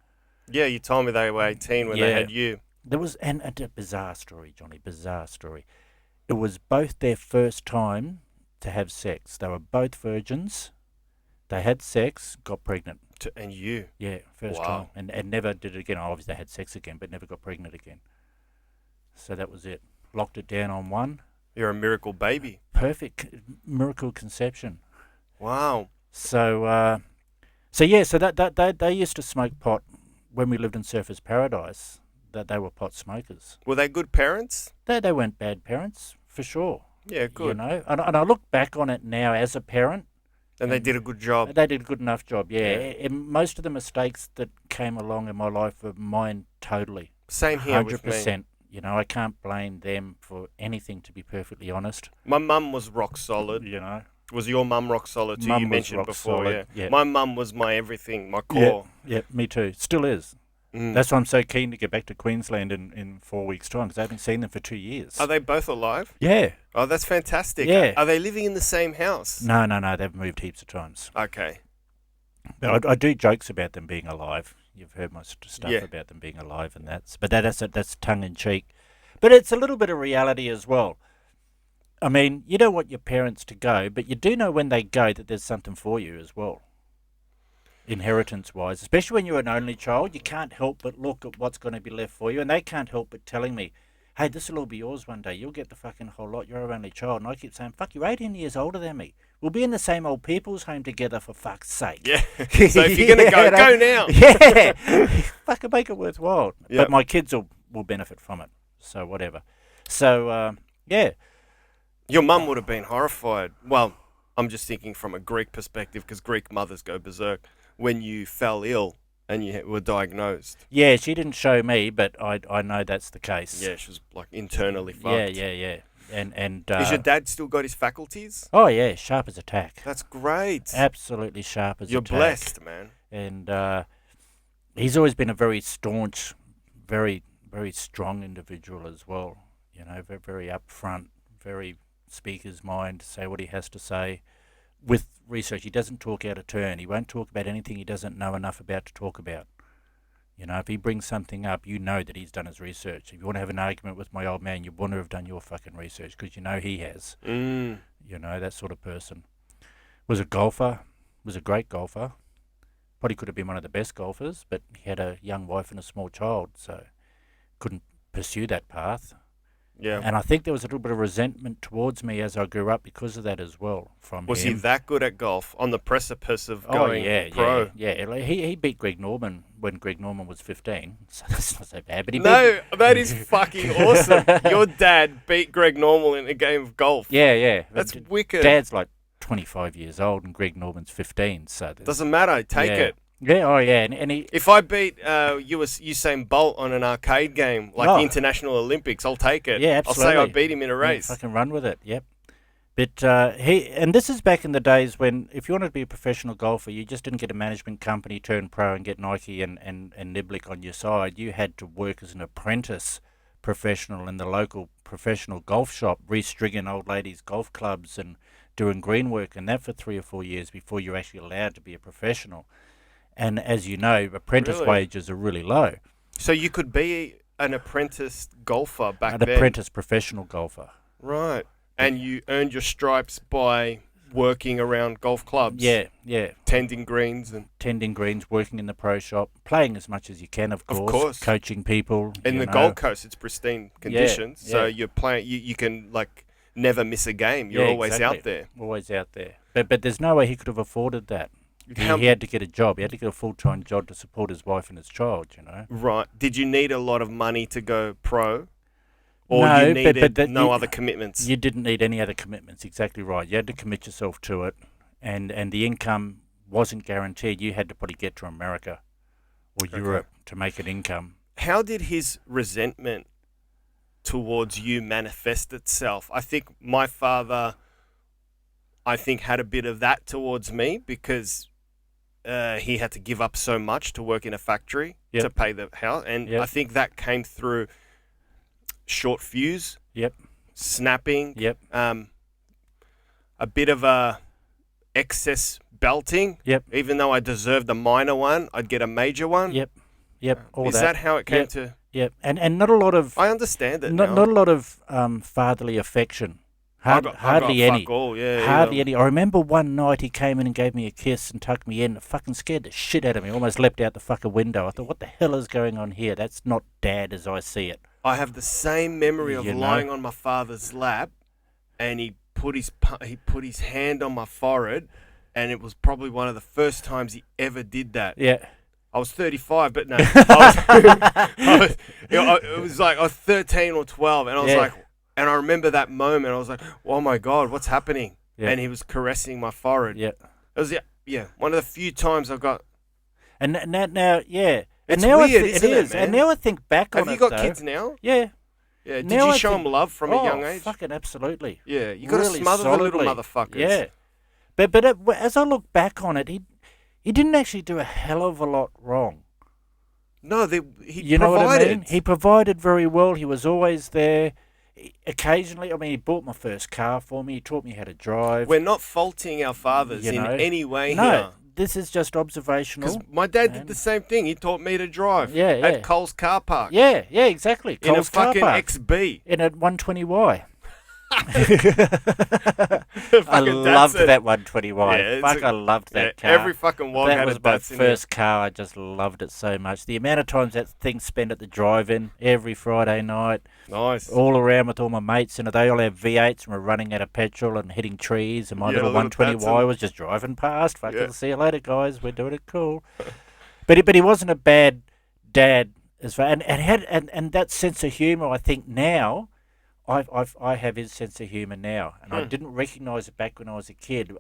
S1: Yeah, you told me they were 18 when they had you.
S2: There was a bizarre story, Johnny, bizarre story. It was both their first time to have sex. They were both virgins. They had sex, got pregnant.
S1: And you?
S2: Yeah, first time. And never did it again. Obviously, they had sex again, but never got pregnant again. So that was it. Locked it down on one.
S1: You're a miracle baby.
S2: Perfect miracle conception.
S1: Wow.
S2: So that they used to smoke pot when we lived in Surfers Paradise. That they were pot smokers.
S1: Were they good parents?
S2: They weren't bad parents, for sure.
S1: Yeah, good.
S2: And I look back on it now as a parent.
S1: And they did a good job.
S2: They did a good enough job, yeah. And most of the mistakes that came along in my life were mine totally.
S1: Same here
S2: 100%.
S1: with me.
S2: I can't blame them for anything, to be perfectly honest.
S1: My mum was rock solid. Was your mum rock solid too? You mentioned before, yeah. My mum was my everything, my core.
S2: Yeah, me too. Still is. That's why I'm so keen to get back to Queensland in 4 weeks' time, because I haven't seen them for 2 years.
S1: Are they both alive?
S2: Yeah.
S1: Oh, that's fantastic.
S2: Yeah.
S1: Are they living in the same house?
S2: No. They've moved heaps of times.
S1: Okay.
S2: But I do jokes about them being alive. You've heard my stuff about them being alive, and that's tongue in cheek. But it's a little bit of reality as well. I mean, you don't want your parents to go, but you do know when they go that there's something for you as well. Inheritance-wise, especially when you're an only child, you can't help but look at what's going to be left for you, and they can't help but telling me, hey, this will all be yours one day. You'll get the fucking whole lot. You're our only child. And I keep saying, fuck, you're 18 years older than me. We'll be in the same old people's home together, for fuck's sake.
S1: Yeah. So if you're going to go now.
S2: Yeah. Fucking make it worthwhile.
S1: Yep.
S2: But my kids will benefit from it. So whatever. So, yeah.
S1: Your mum would have been horrified. Well, I'm just thinking from a Greek perspective because Greek mothers go berserk when you fell ill and you were diagnosed.
S2: Yeah, she didn't show me, but I know that's the case.
S1: Yeah, she was like internally
S2: Yeah,
S1: fucked.
S2: yeah. And
S1: Is your dad still got his faculties?
S2: oh yeah, sharp as a tack.
S1: That's great.
S2: Absolutely sharp as
S1: You're
S2: a tack.
S1: blessed, man.
S2: And he's always been a very staunch, very, very strong individual as well. You know, very, very upfront, very speak his mind, say what he has to say. With research, he doesn't talk out of turn. He won't talk about anything he doesn't know enough about to talk about. You know, if he brings something up, you know that he's done his research. If you want to have an argument with my old man, you want to have done your fucking research because you know he has.
S1: Mm.
S2: You know, that sort of person. Was a golfer, was a great golfer. Probably could have been one of the best golfers, but he had a young wife and a small child, so couldn't pursue that path.
S1: Yeah.
S2: And I think there was a little bit of resentment towards me as I grew up because of that as well. From
S1: Was
S2: him.
S1: he that good at golf? On the precipice of going pro?
S2: Yeah. Like, he beat Greg Norman when Greg Norman was 15, so that's not so bad. But he
S1: No, that is fucking awesome. Your dad beat Greg Normal in a game of golf.
S2: Yeah.
S1: That's
S2: But
S1: wicked.
S2: Dad's like 25 years old and Greg Norman's 15, so
S1: Doesn't matter. Take it.
S2: Yeah, oh yeah, and he.
S1: If I beat Usain Bolt on an arcade game, like the International Olympics, I'll take it.
S2: Yeah, absolutely.
S1: I'll say I beat him in a race.
S2: Fucking run with it, yep. But and this is back in the days when if you wanted to be a professional golfer, you just didn't get a management company, turn pro and get Nike and Niblick on your side. You had to work as an apprentice professional in the local professional golf shop, restrigging old ladies' golf clubs and doing green work and that for 3 or 4 years before you're actually allowed to be a professional. And as you know, apprentice wages are really low.
S1: So you could be an apprentice golfer back then?
S2: An apprentice professional golfer.
S1: Right. And you earned your stripes by working around golf clubs?
S2: Yeah.
S1: Tending greens?
S2: Tending greens, working in the pro shop, playing as much as you can, of course. Coaching people.
S1: In the Gold Coast, it's pristine conditions. So you're playing, you can, like, never miss a game. You're always out there.
S2: Always out there. But there's no way he could have afforded that. He had to get a job. He had to get a full-time job to support his wife and his child, you know.
S1: Right. Did you need a lot of money to go pro? Or
S2: no,
S1: you needed
S2: but
S1: other commitments?
S2: You didn't need any other commitments, exactly right. You had to commit yourself to it, and the income wasn't guaranteed. You had to probably get to America or Europe to make an income.
S1: How did his resentment towards you manifest itself? I think my father, had a bit of that towards me because he had to give up so much to work in a factory to pay the house. And I think that came through short fuse, snapping, a bit of a excess belting. Even though I deserved a minor one, I'd get a major one. Is that how it came to?
S2: And not a lot of...
S1: I understand it
S2: Not a lot of fatherly affection. Hardly any. Hardly any. I remember one night he came in and gave me a kiss and tucked me in. It fucking scared the shit out of me. Almost leapt out the fucking window. I thought, what the hell is going on here? That's not Dad as I see it.
S1: I have the same memory of lying on my father's lap, and he put his hand on my forehead, and it was probably one of the first times he ever did that.
S2: Yeah.
S1: I was 35, but no. It was like I was 13 or 12, and I was like, and I remember that moment. I was like, oh my God, what's happening? And he was caressing my forehead. It was one of the few times I've got.
S2: And now,
S1: It's
S2: and now
S1: weird,
S2: it is.
S1: man?
S2: And now I think back on it,
S1: Have you got kids now?
S2: Yeah.
S1: Yeah. Did you show them love from a young age?
S2: Fucking absolutely.
S1: Yeah. You got to
S2: Really
S1: smother the little
S2: solidly.
S1: motherfuckers.
S2: Yeah. But as I look back on it, he didn't actually do a hell of a lot wrong.
S1: No, he
S2: you
S1: provided.
S2: Know what I mean? He provided very well. He was always there. Occasionally, he bought my first car for me. He taught me how to drive.
S1: We're not faulting our fathers in any way here.
S2: This is just observational.
S1: Because my dad did the same thing. He taught me to drive. At Coles car park.
S2: Yeah, exactly.
S1: In
S2: Coles
S1: a fucking
S2: car park.
S1: XB.
S2: In a 120Y.
S1: I
S2: loved that 120Y.
S1: I
S2: loved that car.
S1: Every fucking wog had a
S2: That was my first car. I just loved it so much. The amount of times that thing spent at the drive-in every Friday night.
S1: Nice.
S2: All around with all my mates, and they all have V8s and we're running out of petrol and hitting trees, and my little 120Y was just driving past. Fucking see you later, guys. We're doing it cool. But he wasn't a bad dad as far, and that sense of humour. I think now I have his sense of humour now, and I didn't recognise it back when I was a kid.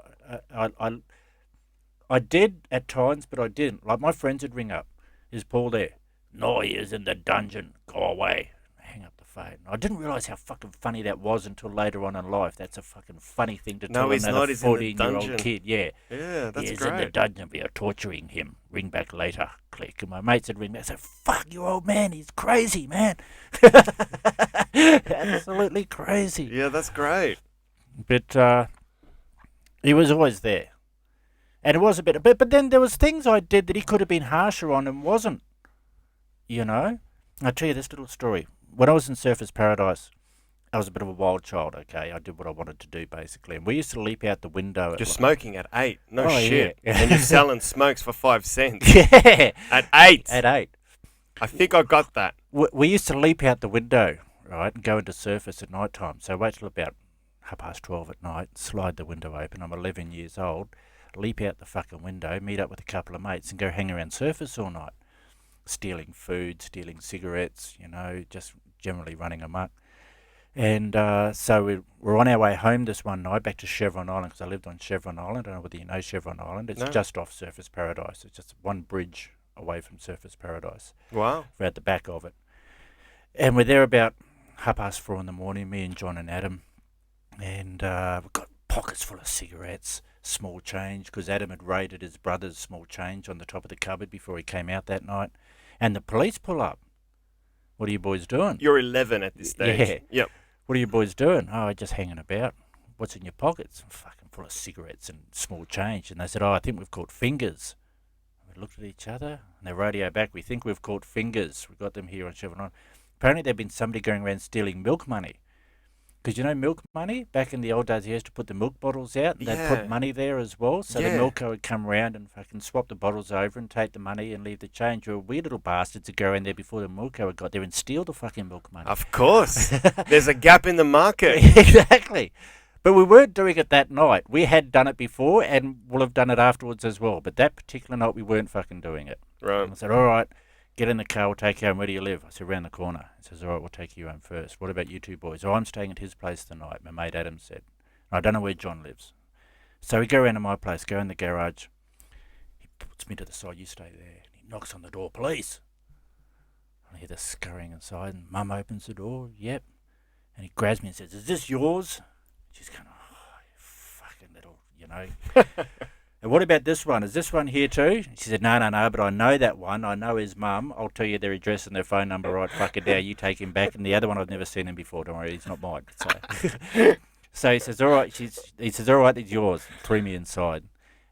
S2: I did at times, but I didn't. Like my friends would ring up, "Is Paul there?" "No, he is in the dungeon. Go away." Hang up the phone. I didn't realise how fucking funny that was until later on in life. That's a fucking funny thing to tell another 14-year-old kid. Yeah.
S1: Yeah, that's
S2: He's
S1: great.
S2: in the dungeon. We are torturing him. Ring back later. Click. And my mates would ring back and say, "Fuck you, old man. He's crazy, man." Absolutely crazy.
S1: Yeah, that's great.
S2: But he was always there. And it was a bit, but then there was things I did that he could have been harsher on and wasn't. You know? I'll tell you this little story. When I was in Surfers Paradise, I was a bit of a wild child, okay? I did what I wanted to do, basically. And we used to leap out the window.
S1: You're smoking at 8. No
S2: Oh,
S1: shit.
S2: yeah.
S1: And you're selling smokes for 5 cents.
S2: Yeah.
S1: At 8.
S2: At 8.
S1: I think I got that.
S2: We used to leap out the window, right, and go into Surfers at night time. So wait till about 12:30 at night, slide the window open. I'm 11 years old. Leap out the fucking window, meet up with a couple of mates, and go hang around Surfers all night. Stealing food, stealing cigarettes, you know, just generally running amok. And so we're on our way home this one night back to Chevron Island, because I lived on Chevron Island. I don't know whether you know Chevron Island. It's
S1: No.
S2: just off Surfers Paradise. It's just one bridge away from Surfers Paradise.
S1: Wow.
S2: We're at the back of it. And we're there about 4:30 in the morning, me and John and Adam. And we've got pockets full of cigarettes, small change, because Adam had raided his brother's small change on the top of the cupboard before he came out that night. And the police pull up. "What are you boys doing?"
S1: You're 11 at this stage.
S2: Yeah.
S1: Yep.
S2: "What are you boys doing?" "Oh, just hanging about." "What's in your pockets?" "Fucking full of cigarettes and small change." And they said, "Oh, I think we've caught fingers." We looked at each other and they radio back, "We think we've caught fingers. We've got them here on Chevron Island." Apparently there'd been somebody going around stealing milk money. Because you know milk money? Back in the old days, he used to put the milk bottles out and they'd
S1: Yeah.
S2: put money there as well. So
S1: Yeah.
S2: the milker would come round and fucking swap the bottles over and take the money and leave the change. Or weird little bastards to go in there before the milker got there and steal the fucking milk money.
S1: Of course. There's a gap in the market.
S2: Exactly. But we weren't doing it that night. We had done it before and we'll have done it afterwards as well. But that particular night, we weren't fucking doing it.
S1: Right.
S2: And I said, "All right, get in the car, we'll take you home. Where do you live?" I said, "Around the corner." He says, "All right, we'll take you home first. What about you two boys?" "Oh, I'm staying at his place tonight," my mate Adam said. "I don't know where John lives." So we go around to my place, go in the garage. He puts me to the side, "You stay there." And he knocks on the door, "Police." I hear the scurrying inside, and Mum opens the door, "Yep." And he grabs me and says, "Is this yours?" She's going, "Oh, you fucking little, you know." "And what about this one? Is this one here too?" She said, No, but I know that one. I know his mum. I'll tell you their address and their phone number right fucking now. You take him back." And the other one, I've never seen him before. Don't worry, he's not mine. So he says, "All right." He says, "All right, it's yours." Threw me inside.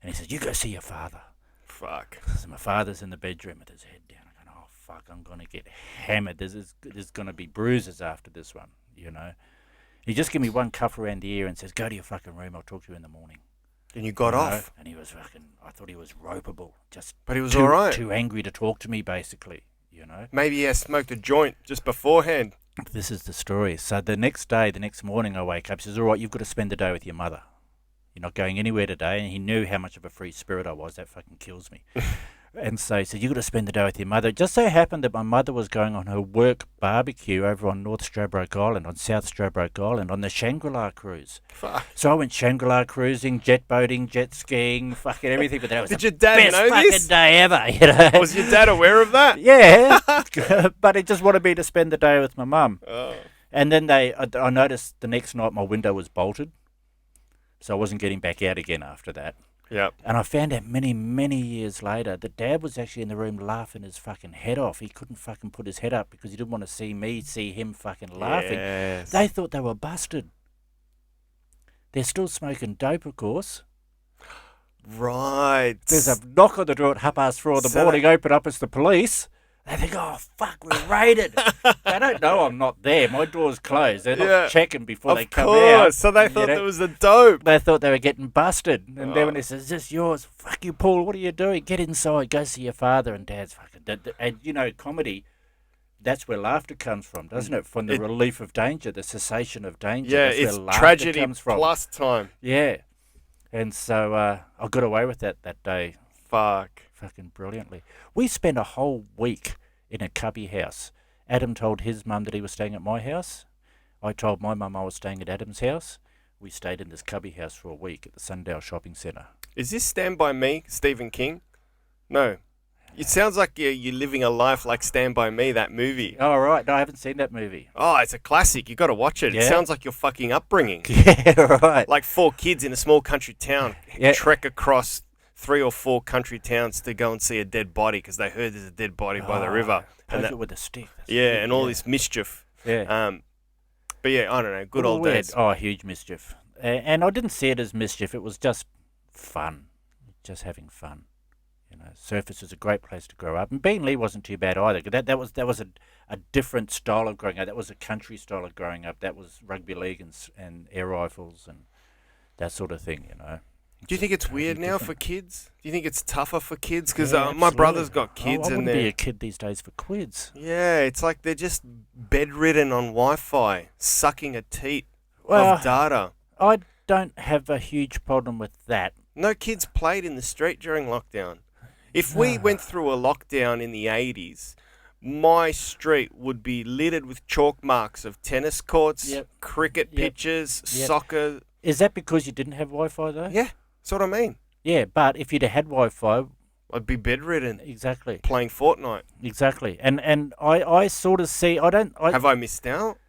S2: And he says, "You go see your father."
S1: Fuck.
S2: So my father's in the bedroom with his head down. I'm going, "Oh, fuck, I'm going to get hammered. There's going to be bruises after this one, you know." He just give me one cuff around the ear and says, "Go to your fucking room. I'll talk to you in the morning."
S1: And you got
S2: You know?
S1: off.
S2: And he was fucking, I thought he was ropeable. Just
S1: But he was
S2: too,
S1: all right.
S2: too angry to talk to me, basically, you know.
S1: Maybe he has smoked a joint just beforehand.
S2: This is the story. So the next morning I wake up, he says, "All right, you've got to spend the day with your mother. You're not going anywhere today." And he knew how much of a free spirit I was. That fucking kills me. And so he said, "You've got to spend the day with your mother." It just so happened that my mother was going on her work barbecue over on North Stradbroke Island, on South Stradbroke Island, on the Shangri-La cruise.
S1: Fuck.
S2: So I went Shangri-La cruising, jet boating, jet skiing, fucking everything. But that was
S1: Did
S2: the
S1: your dad
S2: best
S1: know
S2: fucking
S1: this?
S2: day ever, you know.
S1: Was your dad aware of that?
S2: Yeah, but he just wanted me to spend the day with my mum.
S1: Oh.
S2: And then I noticed the next night my window was bolted, so I wasn't getting back out again after that.
S1: Yep.
S2: And I found out many, many years later that Dad was actually in the room laughing his fucking head off. He couldn't fucking put his head up because he didn't want to see him fucking laughing.
S1: Yes.
S2: They thought they were busted. They're still smoking dope, of course.
S1: Right.
S2: There's a knock on the door at 4:30 in the
S1: So
S2: morning. Open up, it's the police. They think, "Oh, fuck, we're raided." They don't know I'm not there. My door's closed. They're not
S1: Yeah.
S2: checking before they
S1: Of
S2: come
S1: course.
S2: out.
S1: So they
S2: you
S1: thought
S2: know.
S1: it was the dope.
S2: They thought they were getting busted. And then when
S1: Oh.
S2: he says, "Is this yours?" "Fuck you, Paul. What are you doing? Get inside. Go see your father." And Dad's fucking... And, you know, comedy, that's where laughter comes from, doesn't it? From the relief of danger, the cessation of danger.
S1: Yeah,
S2: That's where
S1: it's
S2: laughter
S1: tragedy
S2: comes from.
S1: plus time.
S2: Yeah. And so I got away with that day
S1: Fuck.
S2: fucking brilliantly. We spent a whole week in a cubby house. Adam told his mum that he was staying at my house. I told my mum I was staying at Adam's house. We stayed in this cubby house for a week at the Sundale Shopping Centre.
S1: Is this Stand By Me, Stephen King? No. It sounds like you're living a life like Stand By Me, that movie.
S2: Oh, right. No, I haven't seen that movie.
S1: Oh, it's a classic. You got to watch it.
S2: Yeah?
S1: It sounds like your fucking upbringing.
S2: Yeah, right.
S1: Like 4 kids in a small country town trek across 3 or 4 country towns to go and see a dead body because they heard there's a dead body by the river.
S2: And it with a stick.
S1: And all this mischief.
S2: Yeah.
S1: But yeah, I don't know. Good old days.
S2: Huge mischief. And I didn't see it as mischief. It was just fun. Just having fun. You know, Surfers is a great place to grow up. And Beenleigh wasn't too bad either. That was a different style of growing up. That was a country style of growing up. That was rugby league and air rifles and that sort of thing, you know.
S1: Do you think it's weird now for kids? Do you think it's tougher for kids? Because
S2: Yeah,
S1: my brother's
S2: absolutely.
S1: got kids
S2: I
S1: and
S2: wouldn't
S1: they're...
S2: be a kid these days for quids.
S1: Yeah, it's like they're just bedridden on Wi-Fi, sucking a teat
S2: Well,
S1: of data.
S2: I don't have a huge problem with that.
S1: No kids played in the street during lockdown. If we went through a lockdown in the 80s, my street would be littered with chalk marks of tennis courts,
S2: Yep.
S1: cricket
S2: Yep.
S1: pitches,
S2: Yep.
S1: soccer.
S2: Is that because you didn't have Wi-Fi though?
S1: Yeah, that's what I mean.
S2: Yeah, but if you'd have had Wi-Fi,
S1: I'd be bedridden
S2: exactly.
S1: playing Fortnite.
S2: Exactly. And I sort of see,
S1: Have I missed out?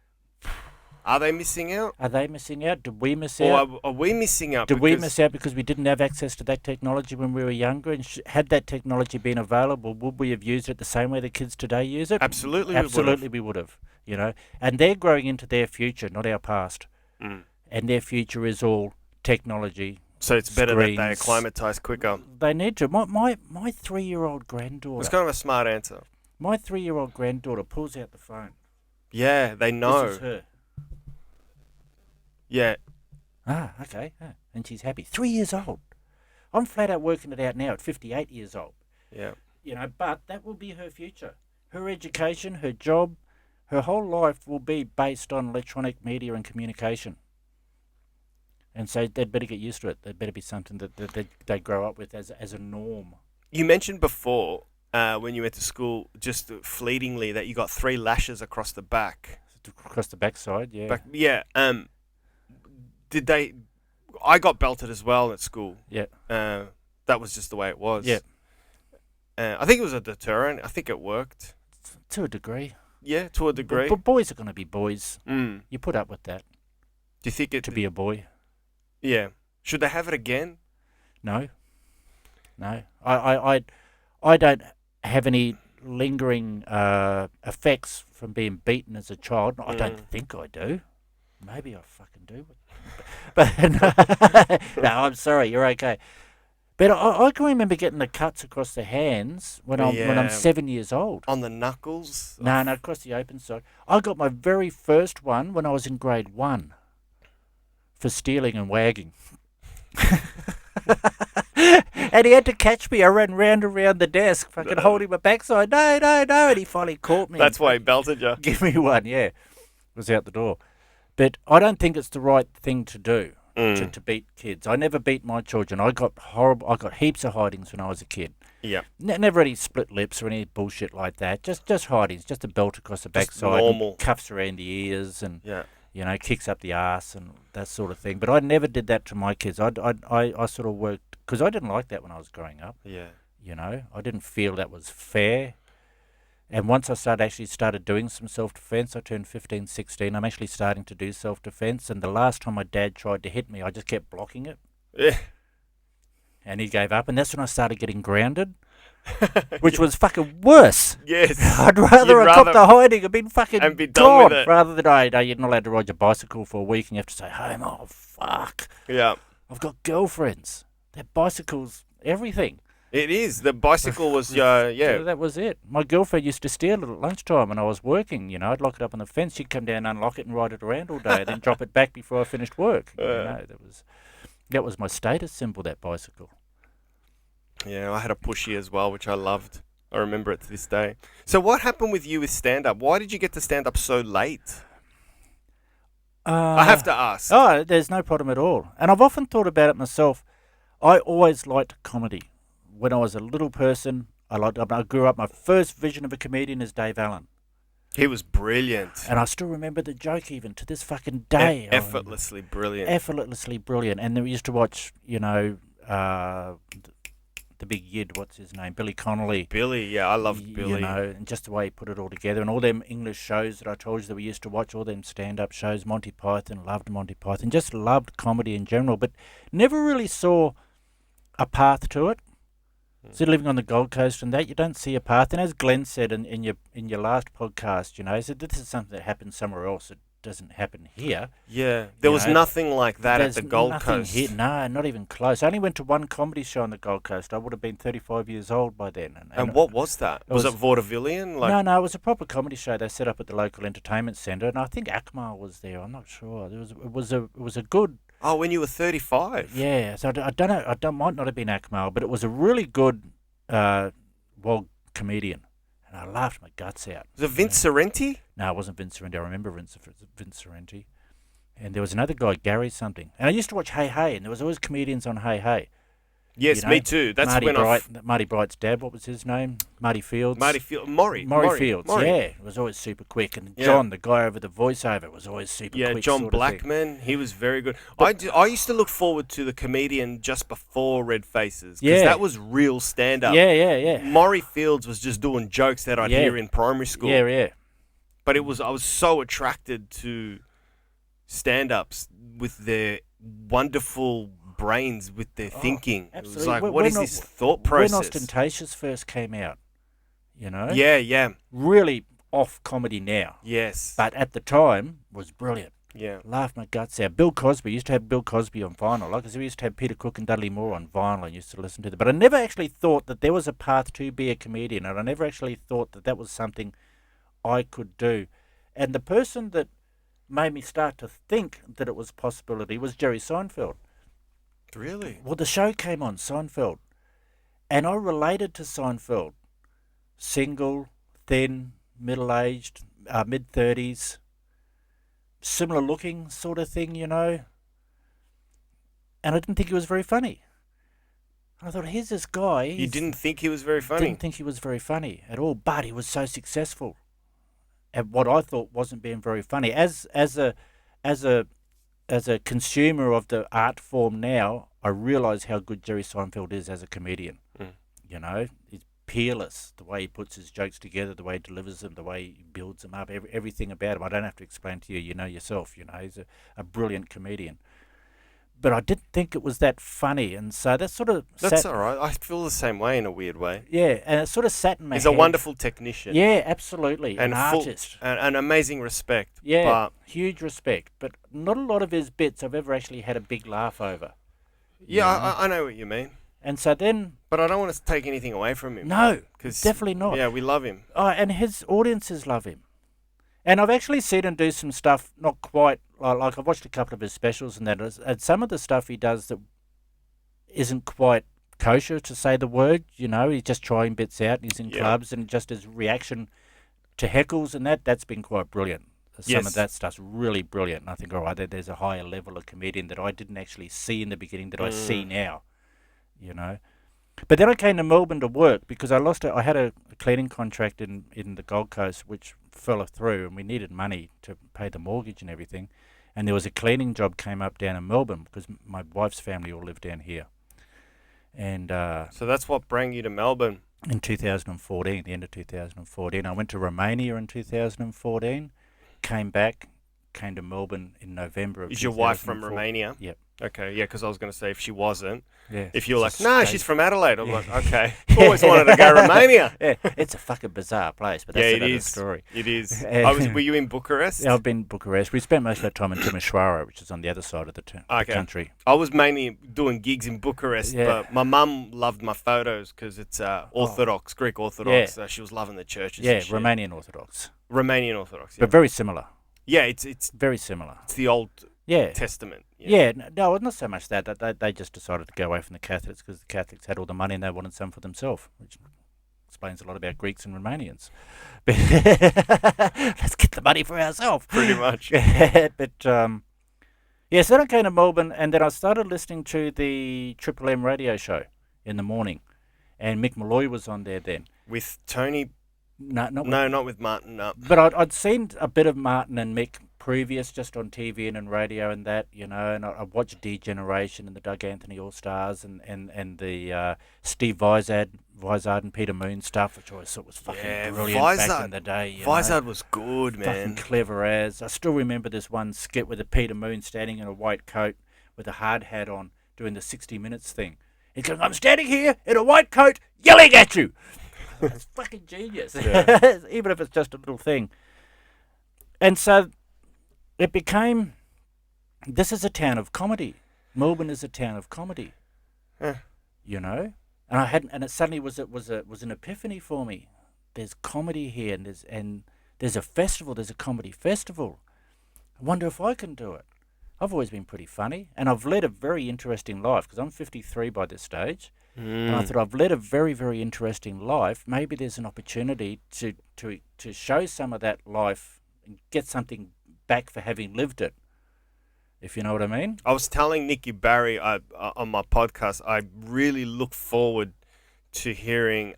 S1: Are they missing out?
S2: are they missing out? Did we miss
S1: Or
S2: out?
S1: are we missing out?
S2: Did we
S1: because-
S2: miss out because we didn't have access to that technology when we were younger? And had that technology been available, would we have used it the same way the kids today use it?
S1: Absolutely,
S2: Absolutely we would have, you know. And they're growing into their future, not our past.
S1: Mm.
S2: And their future is all technology.
S1: So it's better that they
S2: Screens.
S1: acclimatise quicker.
S2: They need to. My 3-year-old
S1: It's
S2: granddaughter,
S1: kind of a smart answer.
S2: my 3-year-old granddaughter pulls out the phone.
S1: Yeah, they know.
S2: This is her.
S1: Yeah.
S2: Ah, okay. Ah, and she's happy. 3 years old. I'm flat out working it out now at 58 years old.
S1: Yeah.
S2: You know, but that will be her future. Her education, her job, her whole life will be based on electronic media and communication. And so they'd better get used to it. They'd better be something that they grow up with as a norm.
S1: You mentioned before when you went to school, just fleetingly, that you got 3 lashes across the back.
S2: Across the backside, yeah.
S1: Yeah. Did they? I got belted as well at school.
S2: Yeah.
S1: That was just the way it was.
S2: Yeah.
S1: I think it was a deterrent. I think it worked.
S2: To a degree.
S1: Yeah, to a degree.
S2: But boys are going to be boys.
S1: Mm.
S2: You put up with that
S1: Do you think it?
S2: to be a boy.
S1: Yeah. Should they have it again?
S2: No. I don't have any lingering effects from being beaten as a child. I don't think I do. Maybe I fucking do. But no, I'm sorry. You're okay. But I can remember getting the cuts across the hands when I'm 7 years old.
S1: On the knuckles?
S2: No, across the open side. I got my very first one when I was in grade 1 for stealing and wagging. And he had to catch me. I ran round and round the desk, fucking holding my backside. No. And he finally caught me.
S1: That's why he belted you.
S2: Give me one, yeah. Was out the door. But I don't think it's the right thing to do, to beat kids. I never beat my children. I got heaps of hidings when I was a kid.
S1: Yeah.
S2: Never any split lips or any bullshit like that. Just hidings, just a belt across the backside,
S1: normal.
S2: cuffs around the ears, and
S1: Yeah.
S2: you know, kicks up the arse and that sort of thing. But I never did that to my kids. I sort of worked because I didn't like that when I was growing up.
S1: Yeah.
S2: You know, I didn't feel that was fair. And once I started doing some self-defense, I turned 15, 16. I'm actually starting to do self-defense. And the last time my dad tried to hit me, I just kept blocking it.
S1: Yeah.
S2: And he gave up. And that's when I started getting grounded, which was fucking worse.
S1: Yes.
S2: I'd rather
S1: You'd
S2: I cop the hiding and been fucking
S1: and be done
S2: gone
S1: with it.
S2: rather than, you're not allowed to ride your bicycle for a week and you have to stay home. Oh, fuck.
S1: Yeah.
S2: I've got girlfriends. Their bicycles, everything.
S1: It is. The bicycle was, yeah.
S2: That was it. My girlfriend used to steal it at lunchtime when I was working. You know, I'd lock it up on the fence. She'd come down, unlock it, and ride it around all day, then drop it back before I finished work. You know, that was my status symbol. That bicycle.
S1: Yeah, I had a pushy as well, which I loved. I remember it to this day. So what happened with you with stand-up? Why did you get to stand-up so late? I have to ask.
S2: Oh, there's no problem at all. And I've often thought about it myself. I always liked comedy. When I was a little person, I grew up. My first vision of a comedian is Dave Allen.
S1: He was brilliant.
S2: And I still remember the joke even to this fucking day.
S1: Effortlessly brilliant.
S2: Effortlessly brilliant. And then we used to watch, the big yid, what's his name? Billy Connolly.
S1: Billy, yeah, I loved Billy.
S2: You know, and just the way he put it all together. And all them English shows that I told you that we used to watch, all them stand-up shows, Monty Python, loved Monty Python, just loved comedy in general, but never really saw a path to it. So living on the Gold Coast and that, you don't see a path. And as Glenn said in your last podcast, he said this is something that happens somewhere else. It doesn't happen here.
S1: Yeah, there was nothing like that at the Gold Coast.
S2: Here, no, not even close. I only went to one comedy show on the Gold Coast. I would have been 35 years old by then.
S1: And what was that? Was it vaudevillian?
S2: No, it was a proper comedy show they set up at the local entertainment centre, and I think Akmal was there. I'm not sure. It was a good.
S1: Oh, when you were 35.
S2: Yeah, so I don't know. Might not have been Akmal, but it was a really good, comedian. And I laughed my guts out.
S1: Was it Vince Sorrenti?
S2: No, it wasn't Vince Sorrenti. I remember Vince Sorrenti. And there was another guy, Gary something. And I used to watch Hey Hey, and there was always comedians on Hey Hey.
S1: Yes, me too. That's
S2: Marty Bright's dad, what was his name? Marty Fields.
S1: Maury
S2: Fields, yeah. It was always super quick. And John, the guy over the voiceover, was always super quick.
S1: Yeah, John Blackman, he was very good. I used to look forward to the comedian just before Red Faces, because that was real stand-up.
S2: Yeah.
S1: Maury Fields was just doing jokes that I'd hear in primary school.
S2: Yeah.
S1: But I was so attracted to stand-ups with their wonderful brains, with their thinking.
S2: Absolutely.
S1: It was like, what is this thought process?
S2: When Ostentatious first came out,
S1: Yeah.
S2: Really off comedy now.
S1: Yes.
S2: But at the time, was brilliant.
S1: Yeah.
S2: Laughed my guts out. Bill Cosby, used to have Bill Cosby on vinyl. Like I said, we used to have Peter Cook and Dudley Moore on vinyl and used to listen to them. But I never actually thought that there was a path to be a comedian, and I never actually thought that was something I could do. And the person that made me start to think that it was a possibility was Jerry Seinfeld.
S1: Really?
S2: Well, the show came on, Seinfeld, and I related to Seinfeld. Single, thin, middle-aged, mid-30s, similar-looking sort of thing, And I didn't think he was very funny. I thought, here's this guy.
S1: You didn't think he was very funny?
S2: Didn't think he was very funny at all, but he was so successful at what I thought wasn't being very funny. As a consumer of the art form now, I realise how good Jerry Seinfeld is as a comedian. He's peerless, the way he puts his jokes together, the way he delivers them, the way he builds them up, everything about him. I don't have to explain to you, yourself, he's a brilliant comedian. But I didn't think it was that funny, and so that sort of...
S1: That's all right. I feel the same way in a weird way.
S2: Yeah, and it sort of sat in my head.
S1: He's a wonderful technician.
S2: Yeah, absolutely. An artist.
S1: An amazing respect.
S2: Yeah, huge respect. But not a lot of his bits I've ever actually had a big laugh over.
S1: Yeah, I know what you mean.
S2: And so then...
S1: But I don't want to take anything away from him.
S2: No, definitely not.
S1: Yeah, we love him.
S2: Oh, and his audiences love him. And I've actually seen him do some stuff not quite... Like I've watched a couple of his specials and that. And some of the stuff he does that isn't quite kosher, to say the word. He's just trying bits out. And he's in clubs, and just his reaction to heckles and that's been quite brilliant. Some of that stuff's really brilliant. And I think, all right, there's a higher level of comedian that I didn't actually see in the beginning that I see now. But then I came to Melbourne to work because I had a cleaning contract in the Gold Coast which fell through, and we needed money to pay the mortgage and everything. And there was a cleaning job came up down in Melbourne because my wife's family all live down here. And
S1: so that's what brought you to Melbourne?
S2: In 2014, the end of 2014. I went to Romania in 2014, came back, came to Melbourne in November of 2014.
S1: Is your wife from Romania?
S2: Yep.
S1: Okay, yeah, because I was going to say if she wasn't,
S2: yeah,
S1: if you're like, nah, she's from Adelaide, I'm like, okay, always wanted to go Romania.
S2: Yeah, it's a fucking bizarre place, but that's another story.
S1: It is. Were you in Bucharest?
S2: Yeah, I've been in Bucharest. We spent most of our time in Timișoara, which is on the other side of the country.
S1: I was mainly doing gigs in Bucharest, but my mum loved my photos because it's Orthodox, Greek Orthodox. She was loving the churches.
S2: Yeah, Romanian Orthodox.
S1: Romanian Orthodox,
S2: but very similar.
S1: Yeah, it's
S2: very similar.
S1: It's the Old Testament.
S2: Yeah, no, not so much that. They just decided to go away from the Catholics because the Catholics had all the money and they wanted some for themselves, which explains a lot about Greeks and Romanians. But let's get the money for ourselves.
S1: Pretty much.
S2: But, so then I came to Melbourne, and then I started listening to the Triple M radio show in the morning, and Mick Malloy was on there then.
S1: With Tony
S2: No, not with,
S1: No, not with Martin. No.
S2: but I'd seen a bit of Martin and Mick previous, just on TV and radio and that, and I watched Degeneration and the Doug Anthony All Stars and the Steve Vizard and Peter Moon stuff, which I always thought was fucking brilliant back in the day.
S1: Vizard was good, man.
S2: Fucking clever as. I still remember this one skit with the Peter Moon standing in a white coat with a hard hat on doing the 60 Minutes thing. He's going, I'm standing here in a white coat yelling at you. It's fucking genius.
S1: Yeah.
S2: Even if it's just a little thing. And so it became, this is a town of comedy. Melbourne is a town of comedy.
S1: Yeah.
S2: And I hadn't, and it suddenly was an epiphany for me. There's comedy here, and there's a festival. There's a comedy festival. I wonder if I can do it. I've always been pretty funny, and I've led a very interesting life because I'm 53 by this stage. And I thought, I've led a very, very interesting life. Maybe there's an opportunity to show some of that life and get something back for having lived it, if you know what I mean.
S1: I was telling Nicky Barry on my podcast, I really look forward to hearing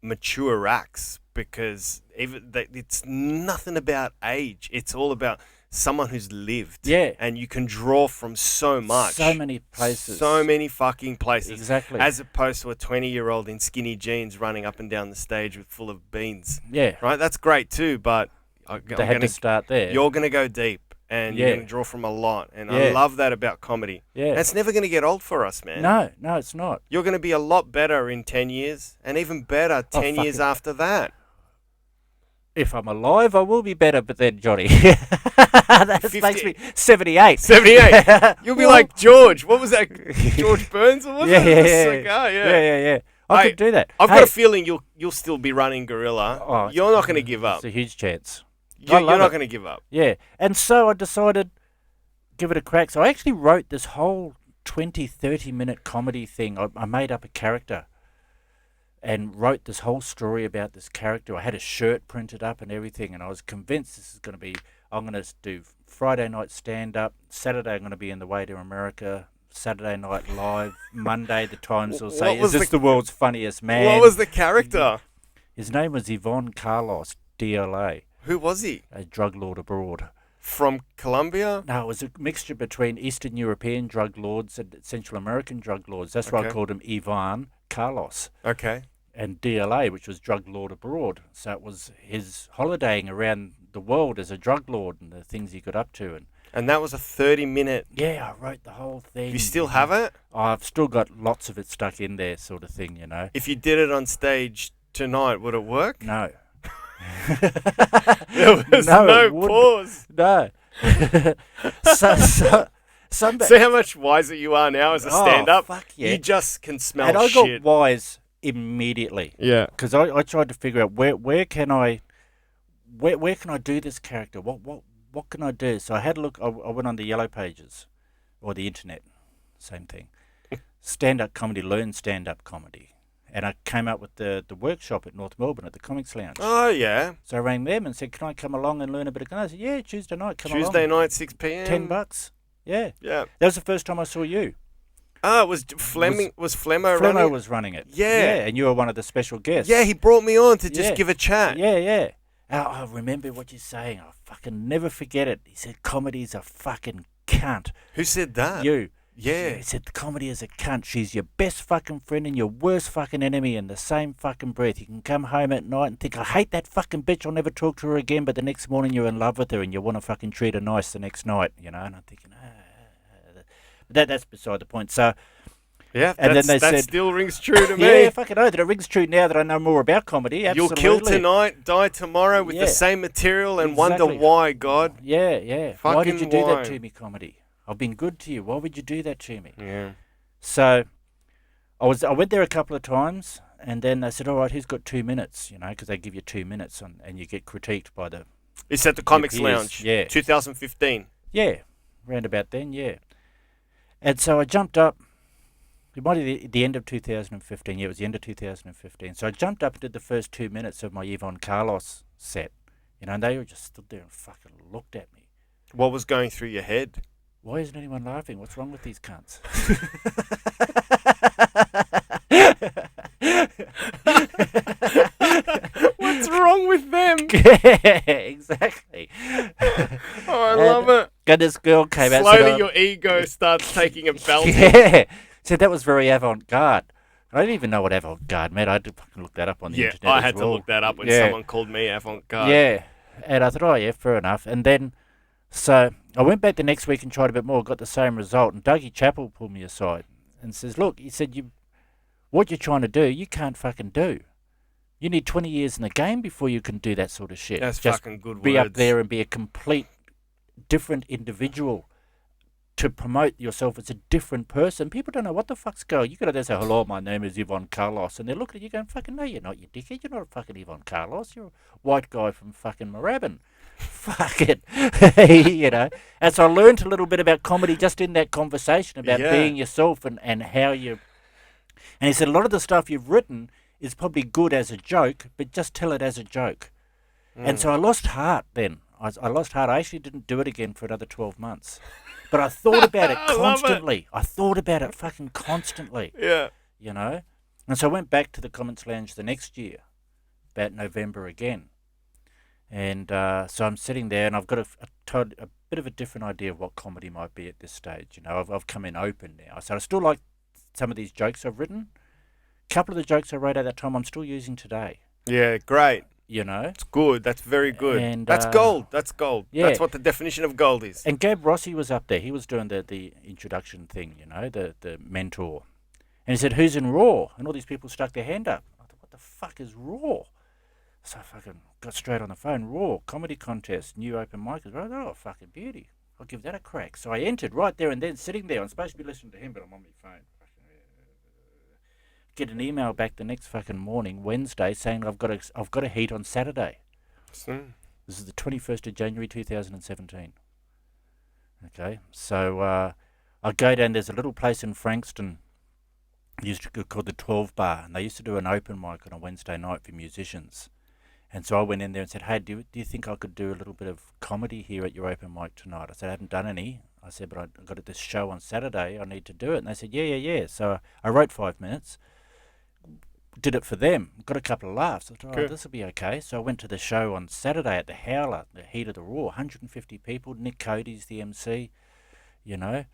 S1: mature acts, because it's nothing about age. It's all about someone who's lived.
S2: Yeah.
S1: And you can draw from so much.
S2: So many places.
S1: So many fucking places.
S2: Exactly.
S1: As opposed to a 20-year-old in skinny jeans running up and down the stage full of beans.
S2: Yeah.
S1: Right? That's great too, but
S2: They had to start there.
S1: You're going to go deep, and you're going to draw from a lot. And I
S2: Yeah.
S1: love that about comedy.
S2: Yeah.
S1: And it's never going to get old for us, man.
S2: No, it's not.
S1: You're going to be a lot better in 10 years, and even better 10 years after that.
S2: If I'm alive, I will be better, but then, Johnny, that
S1: 50
S2: makes me 78.
S1: 78. You'll be like George. What was that? George Burns? Or was
S2: Yeah,
S1: it?
S2: yeah,
S1: The
S2: yeah.
S1: cigar,
S2: Yeah. I could do that.
S1: I've got a feeling you'll still be running Gorilla.
S2: Oh,
S1: You're not going to give up.
S2: It's a huge chance.
S1: You're
S2: love
S1: not
S2: it.
S1: going to give up.
S2: Yeah. And so I decided, give it a crack. So I actually wrote this whole 20, 30-minute comedy thing. I made up a character and wrote this whole story about this character. I had a shirt printed up and everything, and I was convinced this is going to be, I'm going to do Friday night stand-up, Saturday I'm going to be in the way to America, Saturday night live, Monday the Times will say, is this the world's funniest man?
S1: What was the character?
S2: His name was Yvonne Carlos, DLA,
S1: Who was he?
S2: a drug lord abroad.
S1: From Colombia?
S2: No, it was a mixture between Eastern European drug lords and Central American drug lords. That's why I
S1: Okay.
S2: called him Yvonne Carlos.
S1: Okay.
S2: And DLA, which was drug lord abroad. So it was his holidaying around the world as a drug lord and the things he got up to.
S1: And that was a 30-minute...
S2: Yeah, I wrote the whole thing.
S1: You still have it?
S2: I've still got lots of it stuck in there, sort of thing,
S1: If you did it on stage tonight, would it work?
S2: No.
S1: There was
S2: No,
S1: no
S2: it wouldn't.
S1: pause.
S2: No. Somebody,
S1: See how much wiser you are now as a stand-up?
S2: fuck yeah.
S1: You just can smell
S2: and I
S1: shit.
S2: got wise immediately.
S1: Yeah.
S2: Because I tried to figure out where can I do this character? What can I do? So I had a look. I went on the Yellow Pages, or the internet, same thing. Stand-up comedy, learn stand-up comedy, and I came up with the workshop at North Melbourne at the Comics Lounge.
S1: Oh, yeah.
S2: So I rang them and said, "Can I come along and learn a bit of comedy?" I said, "Yeah, Tuesday night, come along."
S1: Tuesday night, 6 p.m.
S2: $10. Yeah.
S1: Yeah.
S2: That was the first time I saw you.
S1: Ah, it was Fleming. Was Flemmo
S2: Flemmo
S1: running?
S2: was running it.
S1: Yeah.
S2: And you were one of the special guests.
S1: Yeah, he brought me on to just
S2: Yeah.
S1: give a chat.
S2: Yeah. I remember what you're saying. I fucking never forget it. He said, comedy's a fucking cunt.
S1: Who said that?
S2: You.
S1: Yeah.
S2: He said, comedy is a cunt. She's your best fucking friend and your worst fucking enemy in the same fucking breath. You can come home at night and think, I hate that fucking bitch. I'll never talk to her again. But the next morning you're in love with her and you want to fucking treat her nice the next night, And I'm thinking, that's beside the point. So,
S1: Yeah,
S2: and then they
S1: that
S2: said,
S1: still rings true to me.
S2: yeah, fucking oath. It rings true now that I know more about comedy. Absolutely.
S1: You'll kill tonight, die tomorrow with
S2: Yeah.
S1: the same material and
S2: Exactly.
S1: wonder why, God.
S2: Yeah. Why did you
S1: Fucking
S2: do
S1: why?
S2: that to me, comedy? I've been good to you. Why would you do that to me?
S1: Yeah.
S2: So I went there a couple of times, and then they said, all right, who's got 2 minutes, because they give you 2 minutes, and you get critiqued by the...
S1: It's at the Comics
S2: peers,
S1: Lounge.
S2: yeah.
S1: 2015.
S2: Yeah, round about then, yeah. And so I jumped up. It might be the end of 2015. Yeah, it was the end of 2015. So I jumped up and did the first 2 minutes of my Yvonne Carlos set, and they all just stood there and fucking looked at me.
S1: What was going through your head?
S2: Why isn't anyone laughing? What's wrong with these cunts?
S1: What's with them.
S2: Yeah, exactly.
S1: Oh, I love it.
S2: And this girl came out.
S1: Slowly, your ego starts taking a belting.
S2: Yeah. So that was very avant-garde. I didn't even know what avant-garde meant. I had to fucking look that up on the
S1: Yeah,
S2: internet.
S1: I
S2: as
S1: had to
S2: well.
S1: look that up when
S2: Yeah.
S1: someone called me avant-garde.
S2: Yeah. And I thought, oh, yeah, fair enough. And then, so I went back the next week and tried a bit more, got the same result. And Dougie Chappell pulled me aside and says, look, he said, what you're trying to do, you can't fucking do. You need 20 years in the game before you can do that sort of shit.
S1: That's
S2: Just
S1: fucking good words.
S2: be up there and be a complete different individual. To promote yourself as a different person. People don't know what the fuck's going. You got to say, hello, my name is Yvonne Carlos. And they're looking at you going, fucking no, you're not, you dickhead. You're not a fucking Yvonne Carlos. You're a white guy from fucking Moorabbin. Fuck it. You know. And so I learned a little bit about comedy just in that conversation about being yourself and how you... And he said, a lot of the stuff you've written is probably good as a joke, but just tell it as a joke. And so I lost heart then. I lost heart. I actually didn't do it again for another 12 months. But I thought about it constantly. I thought about it fucking constantly.
S1: Yeah.
S2: You know? And so I went back to the Comments Lounge the next year, about November again. And so I'm sitting there and I've got a bit of a different idea of what comedy might be at this stage. You know, I've come in open now. So I still like some of these jokes I've written. A couple of the jokes I wrote at that time I'm still using today.
S1: Yeah, great.
S2: You know?
S1: It's good. That's very good.
S2: And,
S1: that's gold. That's gold.
S2: Yeah.
S1: That's what the definition of gold is.
S2: And Gab Rossi was up there. He was doing the introduction thing, you know, the mentor. And he said, who's in Raw? And all these people stuck their hand up. I thought, what the fuck is Raw? So I fucking got straight on the phone. Raw, comedy contest, new open micers. I thought, oh, fucking beauty. I'll give that a crack. So I entered right there and then, sitting there. I'm supposed to be listening to him, but I'm on my phone. Get an email back the next fucking morning, Wednesday, saying I've got a heat on Saturday. This is the 21st of January 2017. Okay, so I go down, there's a little place in Frankston called the 12 Bar, and they used to do an open mic on a Wednesday night for musicians. And so I went in there and said, hey, do you think I could do a little bit of comedy here at your open mic tonight? I said, I haven't done any. I said, but I got this show on Saturday, I need to do it. And they said, yeah. So I wrote 5 minutes. Did it for them, got a couple of laughs. I thought, this will be okay. So I went to the show on Saturday at the Howler, the heat of the Raw, 150 people. Nick Cody's the MC, you know.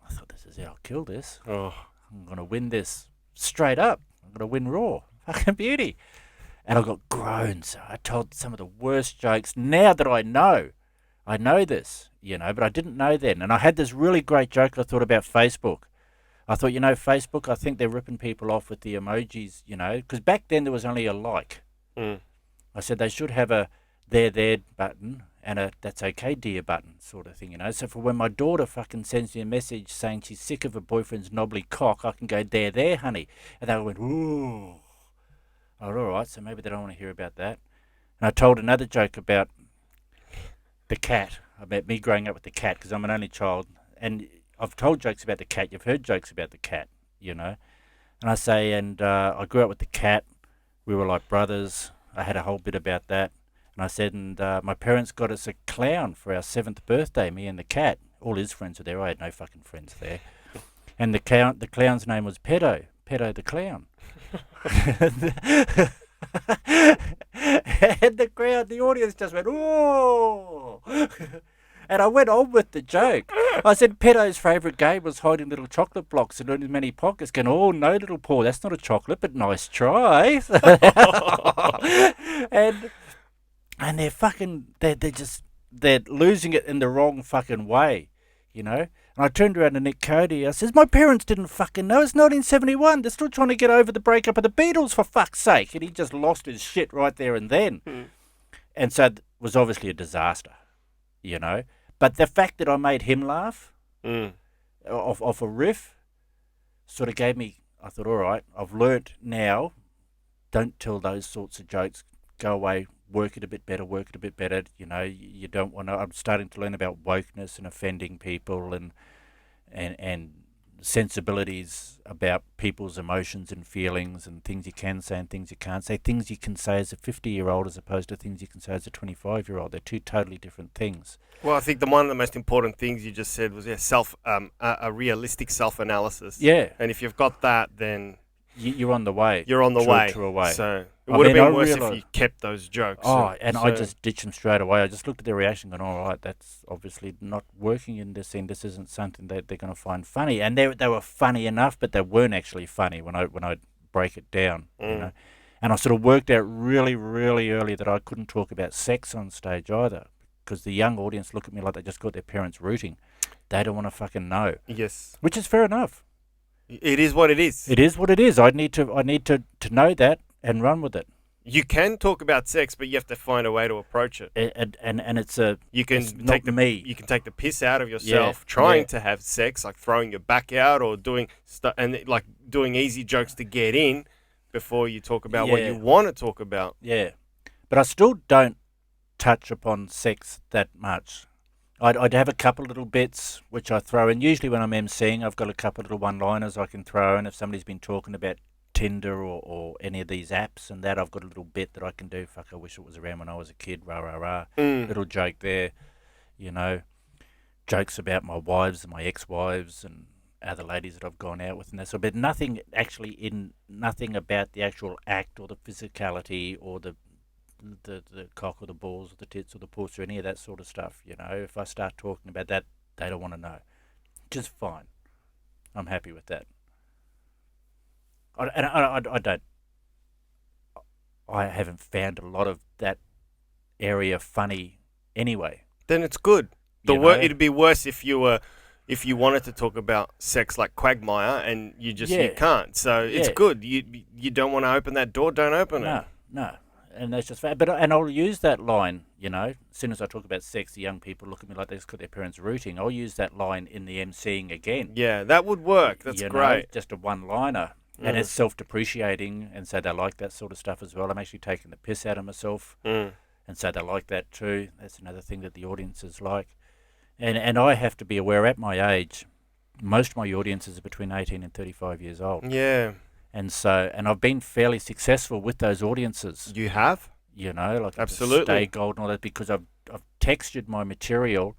S2: I thought, this is how I'll kill this.
S1: Oh.
S2: I'm going to win this straight up. I'm going to win Raw. Fucking beauty. And I got groans. I told some of the worst jokes. Now that I know this, you know, but I didn't know then. And I had this really great joke I thought about Facebook. I thought, you know, Facebook, I think they're ripping people off with the emojis, you know, because back then there was only a like. I said they should have a there button and a that's okay dear button sort of thing, you know. So for when my daughter fucking sends me a message saying she's sick of her boyfriend's knobbly cock, I can go there, honey. And they went, ooh. I went, all right, so maybe they don't want to hear about that. And I told another joke about the cat, about me growing up with the cat, because I'm an only child. And I've told jokes about the cat. You've heard jokes about the cat, you know. And I say, and I grew up with the cat. We were like brothers. I had a whole bit about that. And I said, and my parents got us a clown for our 7th birthday, me and the cat. All his friends were there. I had no fucking friends there. And the clown's name was Pedo the clown. And the audience just went, oh. And I went on with the joke. I said Pedo's favourite game was hiding little chocolate blocks in his many pockets, going, oh, no, little paw, that's not a chocolate, but nice try. And they're fucking, they're losing it in the wrong fucking way, you know. And I turned around to Nick Cody. I says, my parents didn't fucking know. It's 1971. They're still trying to get over the breakup of the Beatles, for fuck's sake. And he just lost his shit right there and then. And so it was obviously a disaster, you know. But the fact that I made him laugh off a riff sort of gave me, I thought, all right, I've learnt now, don't tell those sorts of jokes. Go away, work it a bit better, you know. You don't want to, I'm starting to learn about wokeness and offending people and sensibilities about people's emotions and feelings and things you can say and things you can't say, things you can say as a 50-year-old as opposed to things you can say as a 25-year-old. They're two totally different things.
S1: Well, I think one of the most important things you just said was a realistic self-analysis.
S2: Yeah.
S1: And if you've got that, then
S2: you're on the way.
S1: You're on the
S2: true,
S1: way.
S2: True away.
S1: So it would have
S2: mean,
S1: been
S2: I
S1: worse if
S2: realise-
S1: you kept those jokes.
S2: Oh, and I
S1: So-
S2: just ditched them straight away. I just looked at their reaction, going, "All right, that's obviously not working in this scene. This isn't something that they're going to find funny." And they were funny enough, but they weren't actually funny when I break it down. You know, and I sort of worked out really, really early that I couldn't talk about sex on stage either, because the young audience look at me like they just got their parents rooting. They don't want to fucking know,
S1: Yes.
S2: which is fair enough.
S1: It is what it is.
S2: It is what it is. I need to know that and run with it.
S1: You can talk about sex, but you have to find a way to approach it.
S2: And it's a
S1: You can
S2: it's
S1: take
S2: not me.
S1: You can take the piss out of yourself trying
S2: yeah.
S1: to have sex, like throwing your back out or doing stuff, and like doing easy jokes to get in before you talk about what
S2: Yeah.
S1: you want to talk about.
S2: Yeah, but I still don't touch upon sex that much. I'd have a couple little bits which I throw in. Usually when I'm emceeing, I've got a couple little one-liners I can throw in. If somebody's been talking about Tinder or any of these apps and that, I've got a little bit that I can do. Fuck, I wish it was around when I was a kid. Rah, rah, rah. Little joke there, you know. Jokes about my wives and my ex-wives and other ladies that I've gone out with and that sort. But nothing about the actual act or the physicality or the cock or the balls or the tits or the puss or any of that sort of stuff. You know, if I start talking about that, they don't want to know. Just fine. I'm happy with that. I haven't found a lot of that area funny anyway.
S1: Then it's good.
S2: You know?
S1: It'd be worse if you wanted to talk about sex like Quagmire and you can't. So it's good. You don't want to open that door. Don't open it.
S2: No. And that's just fair. But I'll use that line, you know, as soon as I talk about sex, the young people look at me like they just got their parents rooting. I'll use that line in the emceeing again.
S1: Yeah, that would work. That's great.
S2: Just a one-liner. And it's self-depreciating, and so they like that sort of stuff as well. I'm actually taking the piss out of myself, and so they like that too. That's another thing that the audiences like. And I have to be aware at my age, most of my audiences are between 18 and 35 years old.
S1: Yeah.
S2: And I've been fairly successful with those audiences.
S1: You have?
S2: You know, like
S1: Absolutely.
S2: Stay Gold and all that, because I've textured my material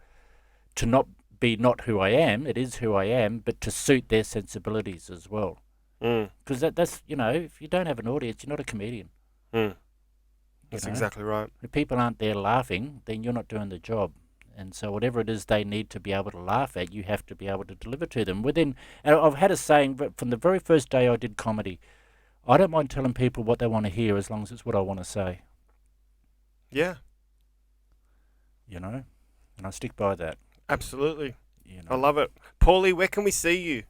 S2: to not be not who I am. It is who I am, but to suit their sensibilities as well. Because that's, you know, if you don't have an audience, you're not a comedian.
S1: That's exactly right.
S2: If people aren't there laughing, then you're not doing the job. And so whatever it is they need to be able to laugh at, you have to be able to deliver to them. And I've had a saying from the very first day I did comedy, I don't mind telling people what they want to hear as long as it's what I want to say.
S1: Yeah.
S2: You know? And I stick by that.
S1: Absolutely.
S2: You know?
S1: I love it. Paulie, where can we see you?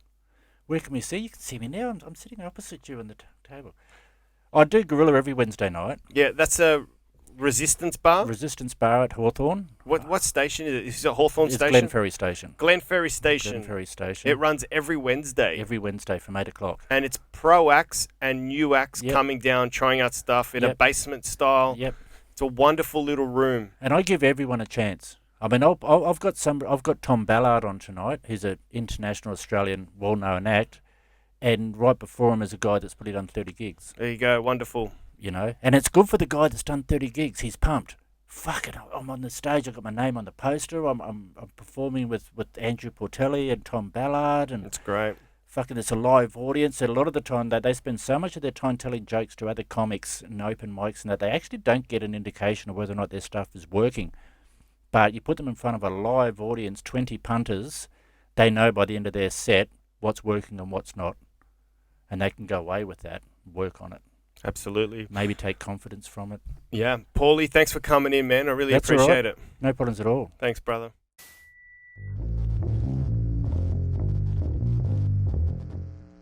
S2: Where can we see? You can see me now. I'm sitting opposite you on the table. I do Gorilla every Wednesday night.
S1: Yeah, that's a Resistance Bar.
S2: Resistance Bar at Hawthorn.
S1: What station is it? Is it Hawthorn
S2: It's
S1: Station?
S2: Glenferrie Station.
S1: Glenferrie Station.
S2: Glenferrie Station.
S1: It runs every Wednesday.
S2: Every Wednesday from 8 o'clock.
S1: And it's pro acts and new acts
S2: Yep.
S1: coming down, trying out stuff in a basement style.
S2: Yep.
S1: It's a wonderful little room.
S2: And I give everyone a chance. I mean, I've got Tom Ballard on tonight. He's an international Australian, well-known act, and right before him is a guy that's probably done 30 gigs.
S1: There you go. Wonderful.
S2: You know, and it's good for the guy that's done 30 gigs. He's pumped. Fuck it, I'm on the stage. I've got my name on the poster. I'm performing with Andrew Portelli and Tom Ballard, and
S1: That's great.
S2: fucking, it's a live audience. And a lot of the time they spend so much of their time telling jokes to other comics and open mics and that they actually don't get an indication of whether or not their stuff is working. But you put them in front of a live audience, 20 punters, they know by the end of their set what's working and what's not. And they can go away with that, work on it.
S1: Absolutely.
S2: Maybe take confidence from it.
S1: Yeah. Paulie, thanks for coming in, man. I really
S2: That's all
S1: appreciate
S2: right.
S1: it.
S2: No problems at all.
S1: Thanks, brother.